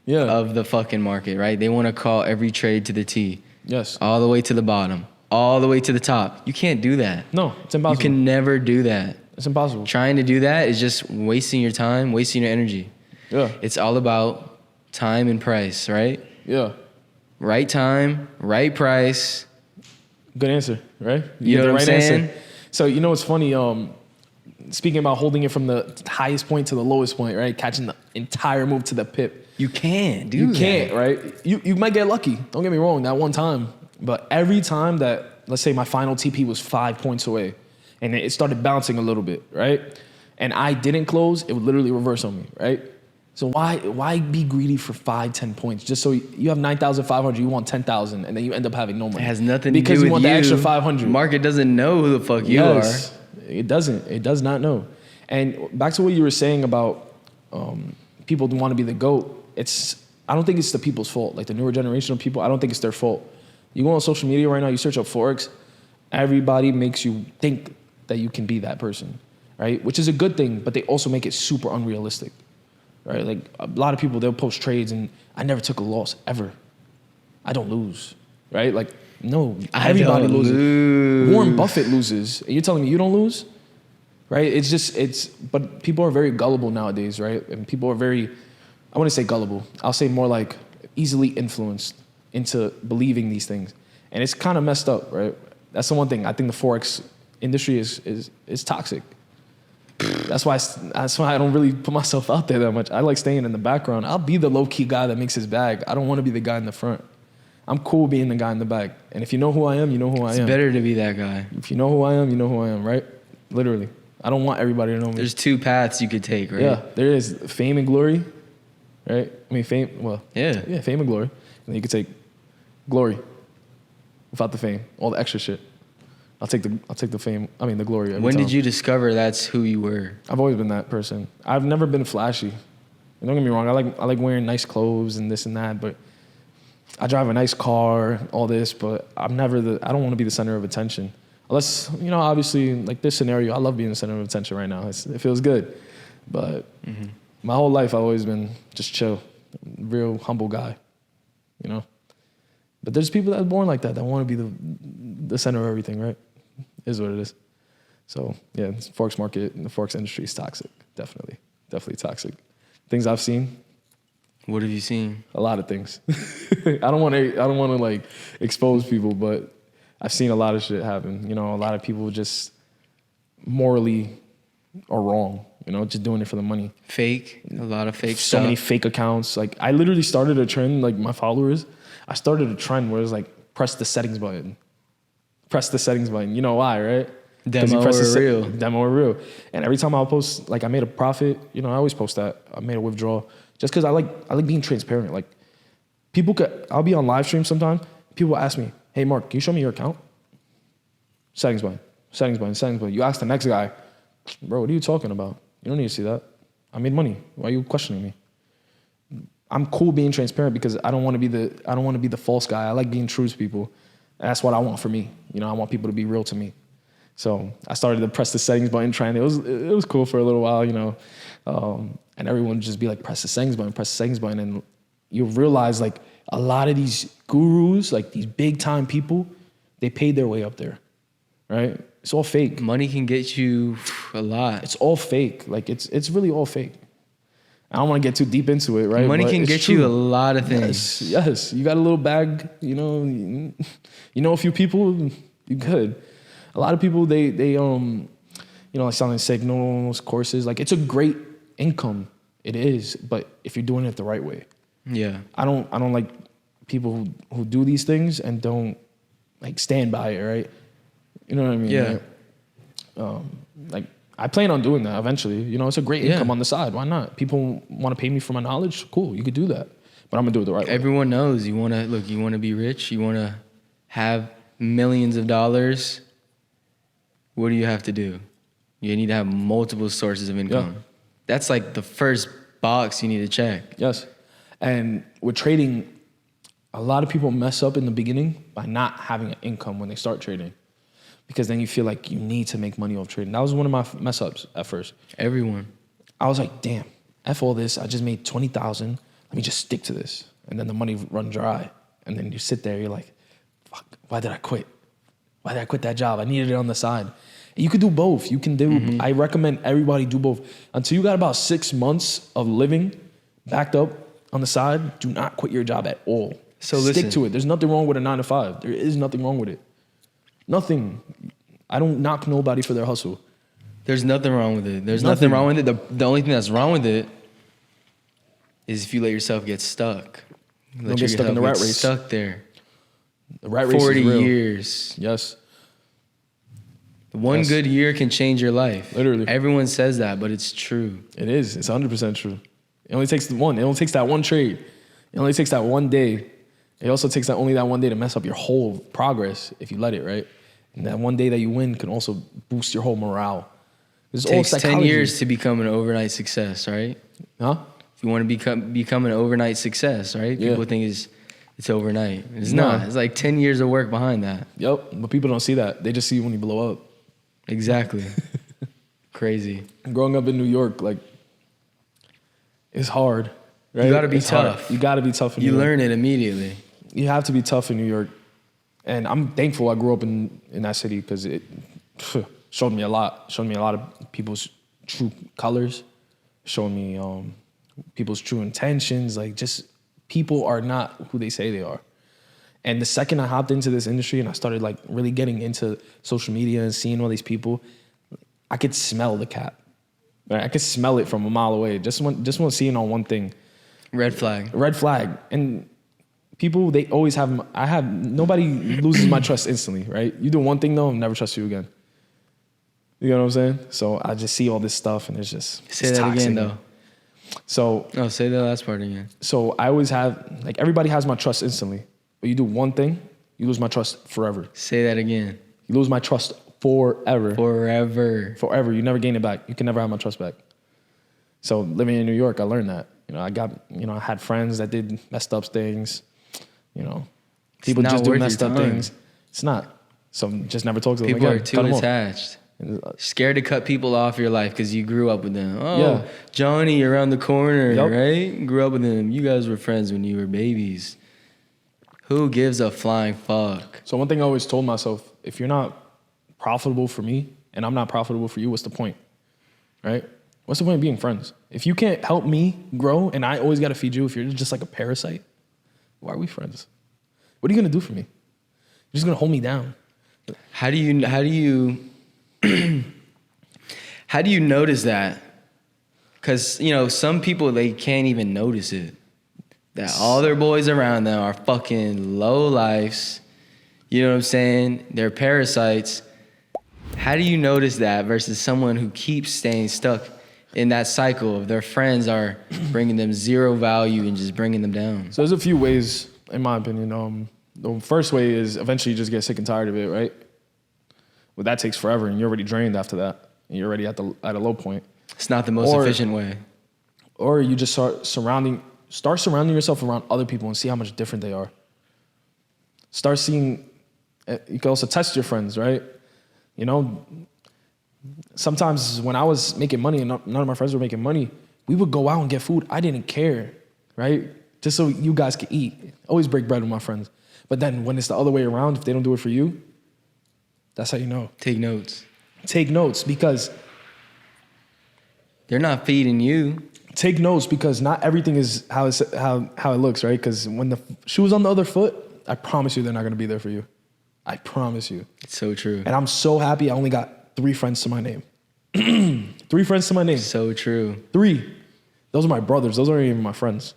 [SPEAKER 1] of
[SPEAKER 2] the fucking market, right? They want to call every trade to the T.
[SPEAKER 1] Yes.
[SPEAKER 2] All the way to the bottom. All the way to the top. You can't do that.
[SPEAKER 1] No, it's impossible.
[SPEAKER 2] You can never do that.
[SPEAKER 1] It's impossible.
[SPEAKER 2] Trying to do that is just wasting your time, wasting your energy.
[SPEAKER 1] Yeah.
[SPEAKER 2] It's all about time and price, right?
[SPEAKER 1] Yeah.
[SPEAKER 2] Right time, right price.
[SPEAKER 1] Good answer, right?
[SPEAKER 2] You know what I'm saying?
[SPEAKER 1] Answer. So, what's funny? speaking about holding it from the highest point to the lowest point, right? Catching the entire move to the pip.
[SPEAKER 2] You can't do
[SPEAKER 1] You
[SPEAKER 2] that.
[SPEAKER 1] can't, right? You might get lucky. Don't get me wrong, that one time. But every time that, let's say my final TP was 5 points away and it started bouncing a little bit, right? And I didn't close, it would literally reverse on me, right? So why be greedy for 5, 10 points? Just so you have 9,500, you want 10,000, and then you end up having no money.
[SPEAKER 2] It has nothing to do
[SPEAKER 1] because
[SPEAKER 2] with
[SPEAKER 1] you want the extra 500.
[SPEAKER 2] Market doesn't know who the fuck you are.
[SPEAKER 1] It doesn't. It does not know. And back to what you were saying about people want to be the GOAT. I don't think it's the people's fault. Like the newer generation of people, I don't think it's their fault. You go on social media right now, you search up Forex, everybody makes you think that you can be that person, right? Which is a good thing, but they also make it super unrealistic, right? Like a lot of people, they'll post trades and I never took a loss ever. I don't lose, right? Like, no, everybody loses. Warren Buffett loses. And you're telling me you don't lose? Right? But people are very gullible nowadays, right? And people are very, I wouldn't say gullible. I'll say more like easily influenced into believing these things. And it's kind of messed up, right? That's the one thing. I think the Forex industry is toxic. That's why I don't really put myself out there that much. I like staying in the background. I'll be the low-key guy that makes his bag. I don't want to be the guy in the front. I'm cool being the guy in the back. And if you know who I am, you know who I am.
[SPEAKER 2] It's better to be that guy.
[SPEAKER 1] If you know who I am, you know who I am, right? Literally. I don't want everybody to know me.
[SPEAKER 2] There's 2 paths you could take, right?
[SPEAKER 1] Yeah, there is fame and glory, right? I mean, fame and glory. And then you could take glory without the fame, all the extra shit. I'll take the fame, the glory every
[SPEAKER 2] When
[SPEAKER 1] time.
[SPEAKER 2] did you discover that's who you were?
[SPEAKER 1] I've always been that person. I've never been flashy. And don't get me wrong, I like wearing nice clothes and this and that, but I drive a nice car, all this, but I don't want to be the center of attention. Unless, obviously, like this scenario, I love being the center of attention right now. It feels good. But my whole life, I've always been just chill, real humble guy, But there's people that are born like that want to be the center of everything, right? Is what it is. So, yeah, the Forex market and the Forex industry is toxic. Definitely toxic. Things I've seen.
[SPEAKER 2] What have you seen?
[SPEAKER 1] A lot of things. I don't want to like expose people, but I've seen a lot of shit happen. A lot of people just morally are wrong. Just doing it for the money.
[SPEAKER 2] Fake, a lot of fake
[SPEAKER 1] So
[SPEAKER 2] stuff.
[SPEAKER 1] many fake accounts. Like I literally started a trend. Like my followers, I started a trend where it was like press the settings button. Press the settings button. You know why, right?
[SPEAKER 2] Demo or real.
[SPEAKER 1] Demo or real. And every time I'll post, like I made a profit. I always post that. I made a withdrawal. Just because I like being transparent. Like I'll be on live stream sometimes. People ask me, "Hey Mark, can you show me your account?" Settings button. You ask the next guy, "Bro, what are you talking about? You don't need to see that. I made money. Why are you questioning me?" I'm cool being transparent because I don't want to be the false guy. I like being true to people. And that's what I want for me. I want people to be real to me. So I started to press the settings button, trying. It was cool for a little while, and everyone would just be like, press the settings button, and you realize like a lot of these gurus, like these big time people, they paid their way up there, right? It's all fake.
[SPEAKER 2] Money can get you a lot.
[SPEAKER 1] It's all fake. Like it's really all fake. I don't want to get too deep into it, right?
[SPEAKER 2] Money
[SPEAKER 1] but
[SPEAKER 2] can get you a lot of things.
[SPEAKER 1] Yes. You got a little bag, a few people, you good. A lot of people, they like selling signals, courses. Like it's a great income. It is, but if you're doing it the right way.
[SPEAKER 2] Yeah.
[SPEAKER 1] I don't like people who do these things and don't like stand by it, right? You know what I mean?
[SPEAKER 2] Yeah.
[SPEAKER 1] Right? Like I plan on doing that eventually. It's a great income on the side. Why not? People want to pay me for my knowledge. Cool, you could do that. But I'm gonna do it the right way.
[SPEAKER 2] Everyone knows you want to be rich. You want to have millions of dollars. What do you have to do? You need to have multiple sources of income.
[SPEAKER 1] Yeah.
[SPEAKER 2] That's like the first box you need to check.
[SPEAKER 1] Yes. And with trading, a lot of people mess up in the beginning by not having an income when they start trading. Because then you feel like you need to make money off trading. That was one of my mess ups at first.
[SPEAKER 2] Everyone.
[SPEAKER 1] I was like, damn, F all this. I just made 20,000. Let me just stick to this. And then the money run dry. And then you sit there, you're like, fuck, why did I quit? Why did I quit that job? I needed it on the side. You could do both. You can do, I recommend everybody do both. Until you got about 6 months of living backed up on the side, do not quit your job at all.
[SPEAKER 2] So
[SPEAKER 1] stick
[SPEAKER 2] listen.
[SPEAKER 1] to it. There's nothing wrong with a 9 to 5. There is nothing wrong with it. Nothing. I don't knock nobody for their hustle.
[SPEAKER 2] There's nothing wrong with it. There's
[SPEAKER 1] Nothing.
[SPEAKER 2] nothing wrong with it. The only thing that's wrong with it is if you let yourself get stuck.
[SPEAKER 1] Don't get stuck in the rat race.
[SPEAKER 2] Stuck there.
[SPEAKER 1] The rat race
[SPEAKER 2] 40
[SPEAKER 1] is real.
[SPEAKER 2] years.
[SPEAKER 1] Yes.
[SPEAKER 2] One
[SPEAKER 1] Yes.
[SPEAKER 2] good year can change your life.
[SPEAKER 1] Literally.
[SPEAKER 2] Everyone says that, but it's true.
[SPEAKER 1] It is. It's 100% true. It only takes one. It only takes that one trade. It only takes that one day. It also takes only that one day to mess up your whole progress if you let it, right? And that one day that you win can also boost your whole morale. It's
[SPEAKER 2] It takes
[SPEAKER 1] all
[SPEAKER 2] 10
[SPEAKER 1] psychology.
[SPEAKER 2] years to become an overnight success, right?
[SPEAKER 1] Huh?
[SPEAKER 2] If you want to become an overnight success, right?
[SPEAKER 1] Yeah.
[SPEAKER 2] People think it's overnight. It's
[SPEAKER 1] No.
[SPEAKER 2] not. It's like 10 years of work behind that.
[SPEAKER 1] Yep. But people don't see that. They just see you when you blow up.
[SPEAKER 2] Exactly. Crazy.
[SPEAKER 1] Growing up in New York, like, it's hard. Right?
[SPEAKER 2] You got to be
[SPEAKER 1] It's hard.
[SPEAKER 2] tough.
[SPEAKER 1] You got to be tough in New
[SPEAKER 2] You
[SPEAKER 1] York.
[SPEAKER 2] learn it immediately.
[SPEAKER 1] You have to be tough in New York. And I'm thankful I grew up in that city because it showed me a lot. Showed me a lot of people's true colors. Showed me people's true intentions. Like, just people are not who they say they are. And the second I hopped into this industry and I started like really getting into social media and seeing all these people, I could smell the cap. Right? I could smell it from a mile away. Just when seeing on one thing.
[SPEAKER 2] Red flag.
[SPEAKER 1] Red flag. And people, they always nobody loses my trust instantly, right? You do one thing though, I'll never trust you again. You know what I'm saying? So I just see all this stuff and it's just
[SPEAKER 2] Say
[SPEAKER 1] it's
[SPEAKER 2] that
[SPEAKER 1] toxic.
[SPEAKER 2] again, though.
[SPEAKER 1] So
[SPEAKER 2] No, say the last part again.
[SPEAKER 1] I always have, like, everybody has my trust instantly. But you do one thing, you lose my trust forever.
[SPEAKER 2] Say that again.
[SPEAKER 1] You lose my trust forever.
[SPEAKER 2] Forever.
[SPEAKER 1] Forever. You never gain it back. You can never have my trust back. So living in New York, I learned that. I had friends that did messed up things. People
[SPEAKER 2] not
[SPEAKER 1] just do
[SPEAKER 2] worth
[SPEAKER 1] messed
[SPEAKER 2] your
[SPEAKER 1] up
[SPEAKER 2] time.
[SPEAKER 1] things. It's not. So just never talk to them
[SPEAKER 2] People
[SPEAKER 1] again.
[SPEAKER 2] are too
[SPEAKER 1] Cut 'em off.
[SPEAKER 2] attached. Scared to cut people off your life because you grew up with them. Oh,
[SPEAKER 1] Yeah.
[SPEAKER 2] Johnny around the corner,
[SPEAKER 1] Yup.
[SPEAKER 2] right? Grew up with them. You guys were friends when you were babies. Who gives a flying fuck?
[SPEAKER 1] So one thing I always told myself, if you're not profitable for me and I'm not profitable for you, what's the point? Right? What's the point of being friends? If you can't help me grow and I always got to feed you, if you're just like a parasite, why are we friends? What are you going to do for me? You're just going to hold me down.
[SPEAKER 2] How do you how do you notice that? Because, some people, they can't even notice it. That all their boys around them are fucking low lifes. You know what I'm saying? They're parasites. How do you notice that versus someone who keeps staying stuck in that cycle of their friends are bringing them zero value and just bringing them down?
[SPEAKER 1] So there's a few ways, in my opinion. The first way is eventually you just get sick and tired of it, right? Well, that takes forever, and you're already drained after that. And you're already at a low point.
[SPEAKER 2] It's not the most efficient way.
[SPEAKER 1] Or you just start surrounding yourself around other people and see how much different they are. Start seeing, you can also test your friends, right? Sometimes when I was making money and none of my friends were making money, we would go out and get food. I didn't care, right? Just so you guys could eat. Always break bread with my friends. But then when it's the other way around, if they don't do it for you, that's how you know.
[SPEAKER 2] Take notes.
[SPEAKER 1] Take notes because
[SPEAKER 2] They're not feeding you.
[SPEAKER 1] Take notes because not everything is how it looks, right? Because when the shoe's on the other foot, I promise you they're not going to be there for you. I promise you.
[SPEAKER 2] It's so true.
[SPEAKER 1] And I'm so happy I only got 3 friends to my name. 3 friends to my name.
[SPEAKER 2] So true.
[SPEAKER 1] 3. Those are my brothers. Those aren't even my friends,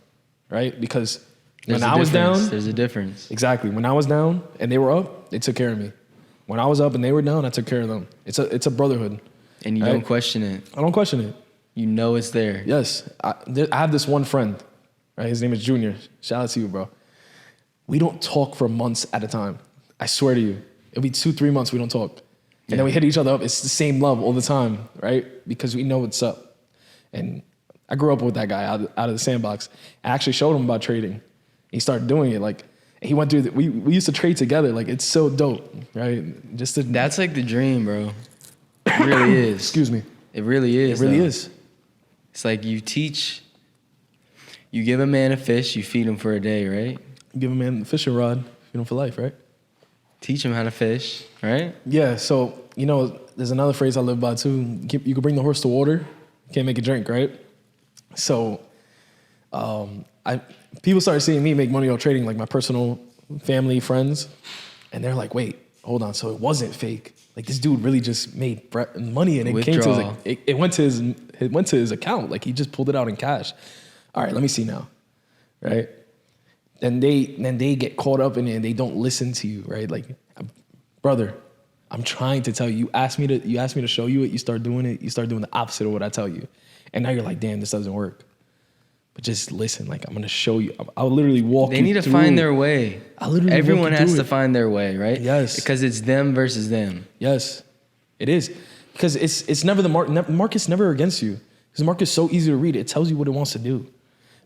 [SPEAKER 1] right? Because when I was down,
[SPEAKER 2] there's a difference.
[SPEAKER 1] exactly. When I was down and they were up, they took care of me. When I was up and they were down, I took care of them. It's a brotherhood.
[SPEAKER 2] And you
[SPEAKER 1] right?
[SPEAKER 2] don't question it.
[SPEAKER 1] I don't question it.
[SPEAKER 2] You know it's there.
[SPEAKER 1] Yes. I have this one friend, right? His name is Junior. Shout out to you, bro. We don't talk for months at a time. I swear to you. It'll be 2-3 months we don't talk. And then we hit each other up. It's the same love all the time, right? Because we know what's up. And I grew up with that guy out of the sandbox. I actually showed him about trading. He started doing it. Like, he went through we used to trade together. Like, it's so dope, right?
[SPEAKER 2] That's like the dream, bro. It really is.
[SPEAKER 1] Excuse me.
[SPEAKER 2] It really is.
[SPEAKER 1] It really
[SPEAKER 2] though.
[SPEAKER 1] is.
[SPEAKER 2] It's like you give a man a fish, you feed him for a day, right?
[SPEAKER 1] Give a man the fishing rod, feed him for life, right?
[SPEAKER 2] Teach him how to fish, right?
[SPEAKER 1] Yeah, so, there's another phrase I live by too. You can bring the horse to water, you can't make it drink, right? So, people started seeing me make money on trading, like my personal family, friends, and they're like, wait, hold on, so it wasn't fake. Like this dude really just made money and it
[SPEAKER 2] Withdrawal.
[SPEAKER 1] came to it went to his account. Like he just pulled it out in cash. All right, let me see now. Right? Then they get caught up in it and they don't listen to you, right? Like, brother, I'm trying to tell you. You asked me to show you it, you start doing it, you start doing the opposite of what I tell you. And now you're like, damn, this doesn't work. But just listen, like I'm gonna show you. I'll literally walk you through.
[SPEAKER 2] They need to find their way. Everyone has to find their way, right?
[SPEAKER 1] Yes.
[SPEAKER 2] Because it's them versus them.
[SPEAKER 1] Yes, it is. Because it's never the market's never against you. Because the market's so easy to read. It tells you what it wants to do.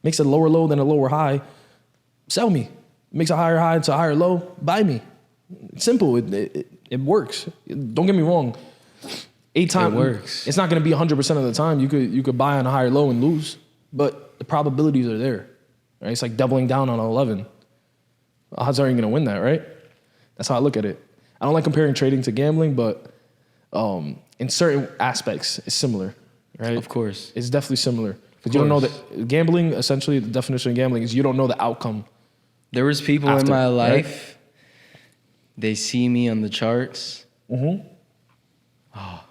[SPEAKER 1] Makes a lower low than a lower high. Sell me. Makes a higher high into a higher low. Buy me. It's simple. It works. Don't get me wrong. 8 times
[SPEAKER 2] it works.
[SPEAKER 1] It's not gonna be 100% of the time. You could buy on a higher low and lose, but the probabilities are there, right? It's like doubling down on 11. Odds are you gonna win that, right? That's how I look at it. I don't like comparing trading to gambling, but in certain aspects, it's similar, right?
[SPEAKER 2] Of course.
[SPEAKER 1] It's definitely similar. Because you don't know that gambling, essentially the definition of gambling is you don't know the outcome.
[SPEAKER 2] There was people
[SPEAKER 1] After,
[SPEAKER 2] in my life,
[SPEAKER 1] right?
[SPEAKER 2] They see me on the charts.
[SPEAKER 1] Mm-hmm.
[SPEAKER 2] Oh,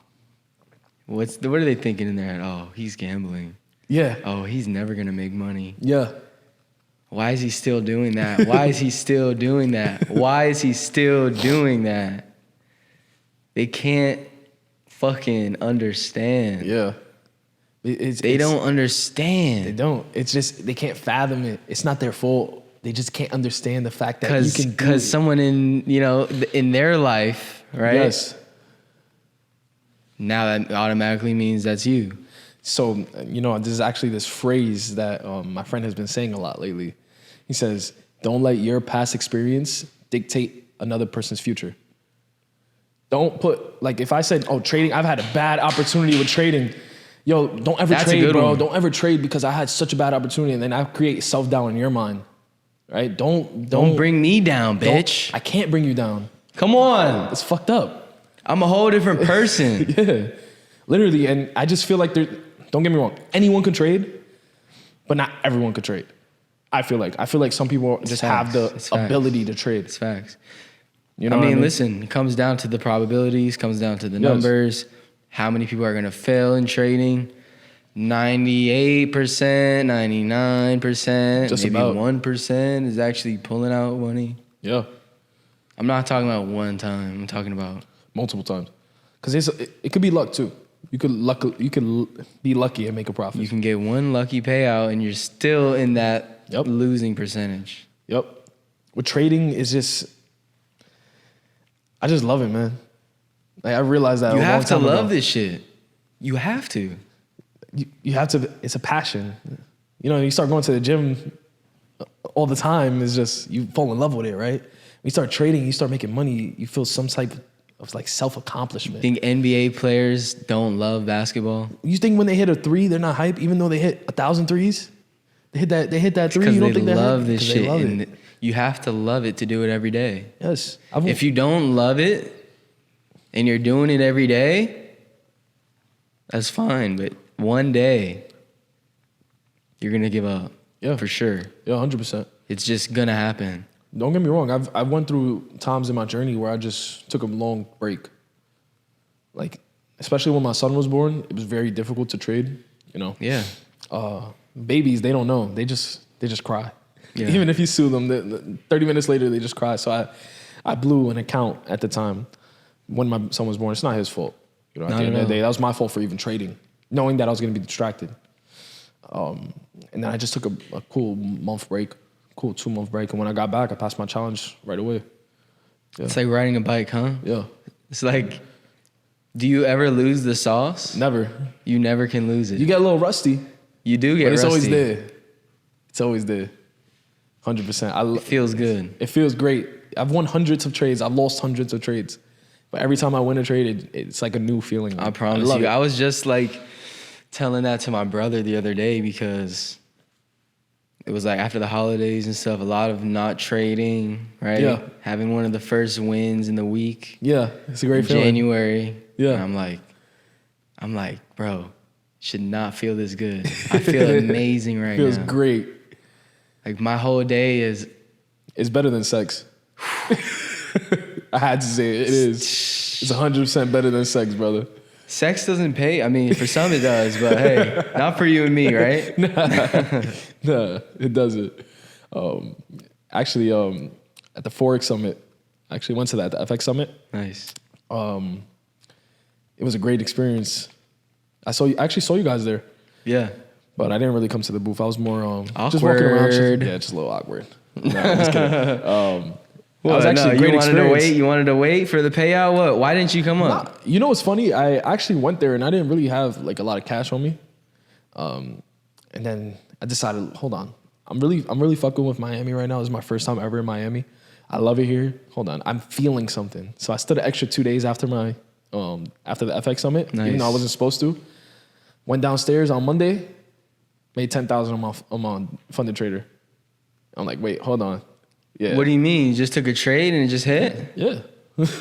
[SPEAKER 2] what are they thinking in their head? Oh, he's gambling.
[SPEAKER 1] Yeah.
[SPEAKER 2] Oh, he's never going to make money.
[SPEAKER 1] Yeah.
[SPEAKER 2] Why is he still doing that? Why is he still doing that? Why is he still doing that? They can't fucking understand.
[SPEAKER 1] Yeah.
[SPEAKER 2] They don't understand.
[SPEAKER 1] They don't. It's just, they can't fathom it. It's not their fault. They just can't understand the fact that you can do it.
[SPEAKER 2] Because someone in their life, right?
[SPEAKER 1] Yes.
[SPEAKER 2] Now that automatically means that's you.
[SPEAKER 1] So, this is actually this phrase that my friend has been saying a lot lately. He says, don't let your past experience dictate another person's future. Don't put, like if I said, trading, I've had a bad opportunity with trading. Yo, don't ever trade, bro. Don't ever trade because I had such a bad opportunity, and then I create self-doubt in your mind, right? Don't
[SPEAKER 2] bring me down, bitch.
[SPEAKER 1] I can't bring you down.
[SPEAKER 2] Come on.
[SPEAKER 1] It's fucked up.
[SPEAKER 2] I'm a whole different person.
[SPEAKER 1] Yeah, literally. And I just feel like don't get me wrong, anyone can trade, but not everyone could trade. I feel like some people just have the ability to trade.
[SPEAKER 2] It's facts.
[SPEAKER 1] You know what I mean?
[SPEAKER 2] Listen, it comes down to the probabilities, comes down to the numbers. How many people are going to fail in trading? 98%, 99%,
[SPEAKER 1] Just
[SPEAKER 2] maybe
[SPEAKER 1] about.
[SPEAKER 2] 1% is actually pulling out money.
[SPEAKER 1] Yeah.
[SPEAKER 2] I'm not talking about one time. I'm talking about
[SPEAKER 1] multiple times. Because it could be luck too. You could be lucky and make a profit.
[SPEAKER 2] You can get one lucky payout and you're still in that losing percentage.
[SPEAKER 1] Yep. With trading, is just, I just love it, man. Like I realized that
[SPEAKER 2] you have to love this shit. You have to.
[SPEAKER 1] You have to. It's a passion. You start going to the gym all the time. It's just you fall in love with it, right? When you start trading, you start making money. You feel some type of like self-accomplishment.
[SPEAKER 2] Think NBA players don't love basketball?
[SPEAKER 1] You think when they hit a three, they're not hype, even though they hit 1,000 threes? They hit that three. You don't think
[SPEAKER 2] they
[SPEAKER 1] they're
[SPEAKER 2] love
[SPEAKER 1] hype?
[SPEAKER 2] this shit.
[SPEAKER 1] They love
[SPEAKER 2] and
[SPEAKER 1] it.
[SPEAKER 2] You have to love it to do it every day.
[SPEAKER 1] Yes.
[SPEAKER 2] If you don't love it and you're doing it every day, that's fine. But one day, you're gonna give up.
[SPEAKER 1] Yeah,
[SPEAKER 2] for sure.
[SPEAKER 1] Yeah, 100%.
[SPEAKER 2] It's just gonna happen.
[SPEAKER 1] Don't get me wrong. I've went through times in my journey where I just took a long break. Like, especially when my son was born, it was very difficult to trade.
[SPEAKER 2] Yeah.
[SPEAKER 1] Babies, they don't know. They just cry. Yeah. Even if you sue them, 30 minutes later they just cry. So I blew an account at the time when my son was born. It's not his fault. At the end of the day, that was my fault for even trading, knowing that I was going to be distracted. And then I just took a cool 2-month break. And when I got back, I passed my challenge right away. Yeah.
[SPEAKER 2] It's like riding a bike, huh?
[SPEAKER 1] Yeah.
[SPEAKER 2] It's like, do you ever lose the sauce?
[SPEAKER 1] Never.
[SPEAKER 2] You never can lose it.
[SPEAKER 1] You get a little rusty.
[SPEAKER 2] You do get
[SPEAKER 1] but it's
[SPEAKER 2] rusty.
[SPEAKER 1] always there. It's always there. 100%.
[SPEAKER 2] It feels good.
[SPEAKER 1] It feels great. I've won hundreds of trades. I've lost hundreds of trades. But every time I win a trade, it's like a new feeling.
[SPEAKER 2] I promise you. I was just like telling that to my brother the other day because it was like after the holidays and stuff, a lot of not trading, right?
[SPEAKER 1] Yeah.
[SPEAKER 2] Having one of the first wins in the week.
[SPEAKER 1] Yeah, it's a great feeling.
[SPEAKER 2] January.
[SPEAKER 1] Yeah.
[SPEAKER 2] And I'm like, bro, should not feel this good. I feel amazing right now.
[SPEAKER 1] Feels great.
[SPEAKER 2] Like my whole day is...
[SPEAKER 1] It's better than sex. I had to say it. It is. It's 100% better than sex, brother.
[SPEAKER 2] Sex doesn't pay. I mean, for some it does, but hey, not for you and me, right?
[SPEAKER 1] Nah, it doesn't. Actually, at the Forex Summit, I actually went to that, the FX Summit.
[SPEAKER 2] Nice.
[SPEAKER 1] It was a great experience. I actually saw you guys there,
[SPEAKER 2] Yeah.
[SPEAKER 1] but I didn't really come to the booth. I was more just
[SPEAKER 2] Awkward.
[SPEAKER 1] walking around. Just a little awkward. No, I'm just kidding. That was
[SPEAKER 2] What?
[SPEAKER 1] actually
[SPEAKER 2] No,
[SPEAKER 1] a great
[SPEAKER 2] you wanted to
[SPEAKER 1] experience.
[SPEAKER 2] wait. You wanted to wait for the payout. What? Why didn't you come up?
[SPEAKER 1] Nah, you know what's funny? I actually went there and I didn't really have like a lot of cash on me. And then I decided, hold on, I'm really fucking with Miami right now. This is my first time ever in Miami. I love it here. Hold on, I'm feeling something. So I stood an extra 2 days after my after the FX Summit, even though I wasn't supposed to. Went downstairs on Monday, made 10,000 on my funded trader. I'm like, wait, hold on. Yeah.
[SPEAKER 2] What do you mean? You just took a trade and it just hit?
[SPEAKER 1] Yeah.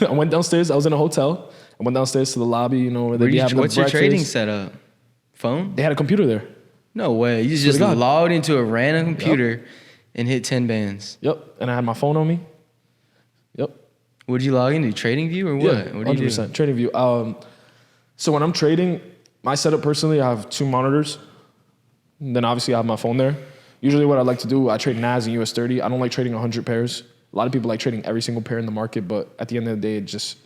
[SPEAKER 1] I went downstairs. I was in a hotel. I went downstairs to the lobby, you know, where they be having
[SPEAKER 2] What's
[SPEAKER 1] the
[SPEAKER 2] your
[SPEAKER 1] breakfast.
[SPEAKER 2] trading setup? Phone?
[SPEAKER 1] They had a computer there.
[SPEAKER 2] No way. You
[SPEAKER 1] Swear
[SPEAKER 2] just
[SPEAKER 1] to God.
[SPEAKER 2] logged into a random computer and hit 10 bands.
[SPEAKER 1] Yep. And I had my phone on me. Yep.
[SPEAKER 2] Would you log into TradingView or what?
[SPEAKER 1] Yeah,
[SPEAKER 2] What do you do?
[SPEAKER 1] 100%. TradingView. So when I'm trading, my setup personally, I have 2 monitors. And then obviously I have my phone there. Usually what I like to do, I trade NAS and US30. I don't like trading 100 pairs. A lot of people like trading every single pair in the market, but at the end of the day, it just,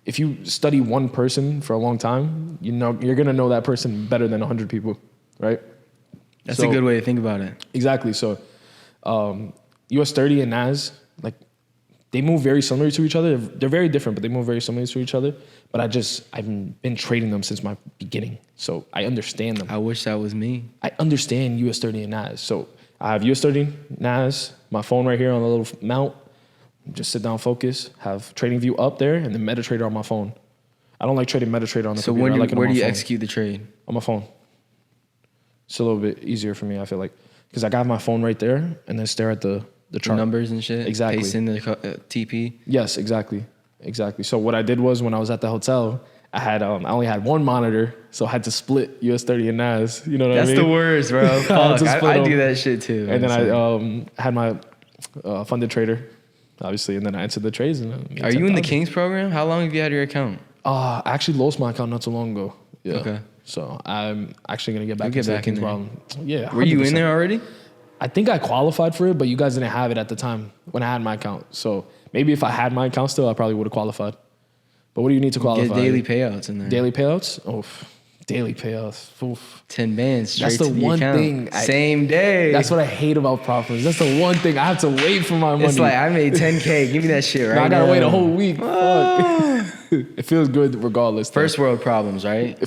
[SPEAKER 1] if you study one person for a long time, you know you're gonna know that person better than 100 people, right?
[SPEAKER 2] That's a good way to think about it.
[SPEAKER 1] Exactly. So US30 and NAS, like, they move very similar to each other. They're very different, but they move very similar to each other. But I've been trading them since my beginning, so I understand them.
[SPEAKER 2] I wish that was me.
[SPEAKER 1] I understand US30 and NAS. So I have US30, NAS, my phone right here on a little mount. Just sit down, focus, have TradingView up there, and then MetaTrader on my phone. I don't like trading MetaTrader on the
[SPEAKER 2] So
[SPEAKER 1] computer. I like it on
[SPEAKER 2] where
[SPEAKER 1] my
[SPEAKER 2] do you
[SPEAKER 1] phone.
[SPEAKER 2] execute the trade?
[SPEAKER 1] On my phone. It's a little bit easier for me, I feel like. Because I got my phone right there, and then stare at the
[SPEAKER 2] The
[SPEAKER 1] chart.
[SPEAKER 2] numbers and shit?
[SPEAKER 1] Exactly.
[SPEAKER 2] Paste in the TP?
[SPEAKER 1] Yes, exactly. So what I did was when I was at the hotel, I only had one monitor, so I had to split US30 and NAS. You know what I mean?
[SPEAKER 2] That's the worst, bro.
[SPEAKER 1] I had
[SPEAKER 2] Fuck,
[SPEAKER 1] to split
[SPEAKER 2] I do
[SPEAKER 1] them.
[SPEAKER 2] that shit too.
[SPEAKER 1] And then I had my funded trader, obviously, and then I entered the trades. And
[SPEAKER 2] Are you in the Kings program? How long have you had your account?
[SPEAKER 1] I actually lost my account not too long ago. Yeah.
[SPEAKER 2] Okay.
[SPEAKER 1] So I'm actually gonna get back
[SPEAKER 2] You'll
[SPEAKER 1] into
[SPEAKER 2] get
[SPEAKER 1] the
[SPEAKER 2] back in
[SPEAKER 1] Kings
[SPEAKER 2] there.
[SPEAKER 1] problem. Yeah.
[SPEAKER 2] Were you in
[SPEAKER 1] 100%.
[SPEAKER 2] there already?
[SPEAKER 1] I think I qualified for it, but you guys didn't have it at the time when I had my account. So maybe if I had my account still, I probably would have qualified. But what do you need to qualify?
[SPEAKER 2] Get daily payouts in there.
[SPEAKER 1] Daily payouts? Oh, daily payouts. Oof.
[SPEAKER 2] 10 bands straight
[SPEAKER 1] That's the
[SPEAKER 2] to the
[SPEAKER 1] one
[SPEAKER 2] account.
[SPEAKER 1] thing
[SPEAKER 2] Same day.
[SPEAKER 1] That's what I hate about prop firms. That's the one thing I have to wait for my money.
[SPEAKER 2] It's like, I made 10K. Give me that shit right
[SPEAKER 1] Now
[SPEAKER 2] now.
[SPEAKER 1] I gotta wait a whole week. Fuck. It feels good regardless. though.
[SPEAKER 2] First world problems, right?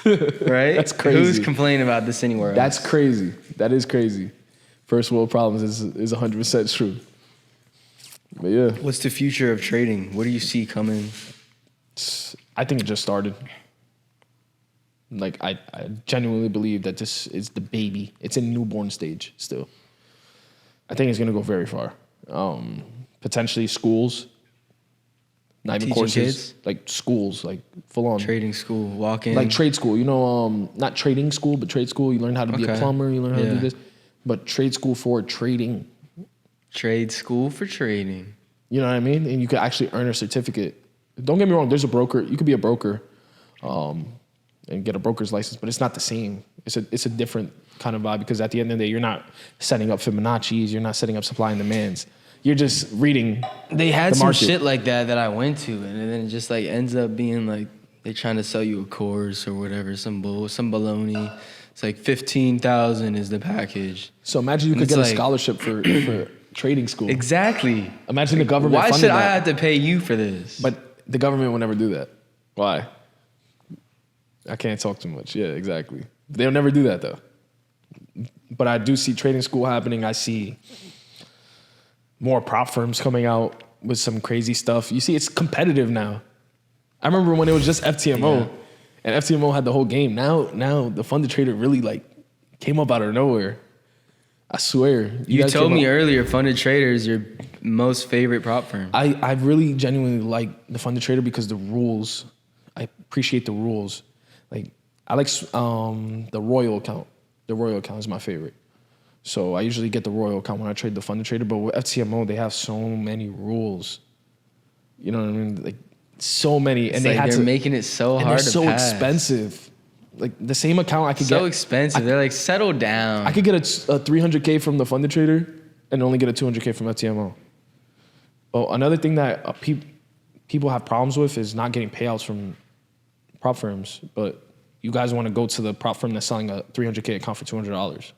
[SPEAKER 2] Right?
[SPEAKER 1] That's crazy.
[SPEAKER 2] Who's complaining about this anywhere else?
[SPEAKER 1] That's crazy. That is crazy. First world problems is 100% true. But yeah,
[SPEAKER 2] What's the future of trading? What do you see coming?
[SPEAKER 1] I think it just started. Like I genuinely believe that this is the baby. It's in newborn stage still. I think it's gonna go very far. Potentially schools, not even
[SPEAKER 2] Teaching
[SPEAKER 1] courses,
[SPEAKER 2] kids?
[SPEAKER 1] like schools, like full on.
[SPEAKER 2] Trading school, walk-in.
[SPEAKER 1] Like trade school, you know, not trading school, but trade school. You learn how to be a
[SPEAKER 2] Okay.
[SPEAKER 1] plumber. You learn how to
[SPEAKER 2] Yeah.
[SPEAKER 1] do this, but trade school for trading.
[SPEAKER 2] Trade school for trading.
[SPEAKER 1] You know what I mean? And you could actually earn a certificate. Don't get me wrong. There's a broker. You could be a broker, and get a broker's license, but it's not the same. It's a different kind of vibe because at the end of the day, you're not setting up Fibonacci's. You're not setting up supply and demands. You're just reading.
[SPEAKER 2] They had
[SPEAKER 1] the
[SPEAKER 2] some
[SPEAKER 1] market.
[SPEAKER 2] shit like that I went to, and then it just like ends up being like they're trying to sell you a course or whatever, some baloney. It's like 15,000 is the package.
[SPEAKER 1] So imagine you
[SPEAKER 2] And
[SPEAKER 1] could
[SPEAKER 2] it's
[SPEAKER 1] get a
[SPEAKER 2] like-
[SPEAKER 1] scholarship for trading school.
[SPEAKER 2] Exactly.
[SPEAKER 1] Imagine the government.
[SPEAKER 2] Why
[SPEAKER 1] funded
[SPEAKER 2] should I
[SPEAKER 1] that.
[SPEAKER 2] have to pay you for this?
[SPEAKER 1] But the government will never do that. Why? I can't talk too much. Yeah, exactly. They'll never do that though. But I do see trading school happening. I see more prop firms coming out with some crazy stuff. You see, it's competitive now. I remember when it was just FTMO,
[SPEAKER 2] Yeah.
[SPEAKER 1] and FTMO had the whole game. Now the funded trader really like came up out of nowhere. I swear.
[SPEAKER 2] you
[SPEAKER 1] guys
[SPEAKER 2] told
[SPEAKER 1] came
[SPEAKER 2] me
[SPEAKER 1] up-
[SPEAKER 2] earlier, Funded Trader is your most favorite prop firm.
[SPEAKER 1] I really genuinely like the funded trader because the rules. I appreciate the rules. Like I like the Royal account. The Royal account is my favorite. So I usually get the Royal account when I trade the funded trader. But with FTMO, they have so many rules. You know what I mean? Like so many,
[SPEAKER 2] It's
[SPEAKER 1] and
[SPEAKER 2] like
[SPEAKER 1] they're
[SPEAKER 2] making it so
[SPEAKER 1] and
[SPEAKER 2] hard
[SPEAKER 1] they're
[SPEAKER 2] to
[SPEAKER 1] so
[SPEAKER 2] pass.
[SPEAKER 1] expensive. Like the same account I could get.
[SPEAKER 2] So expensive. They're like, settle down.
[SPEAKER 1] I could get a 300K from the funded trader and only get a 200K from FTMO. Oh, another thing that people have problems with is not getting payouts from prop firms, but you guys want to go to the prop firm that's selling a 300K account for $200.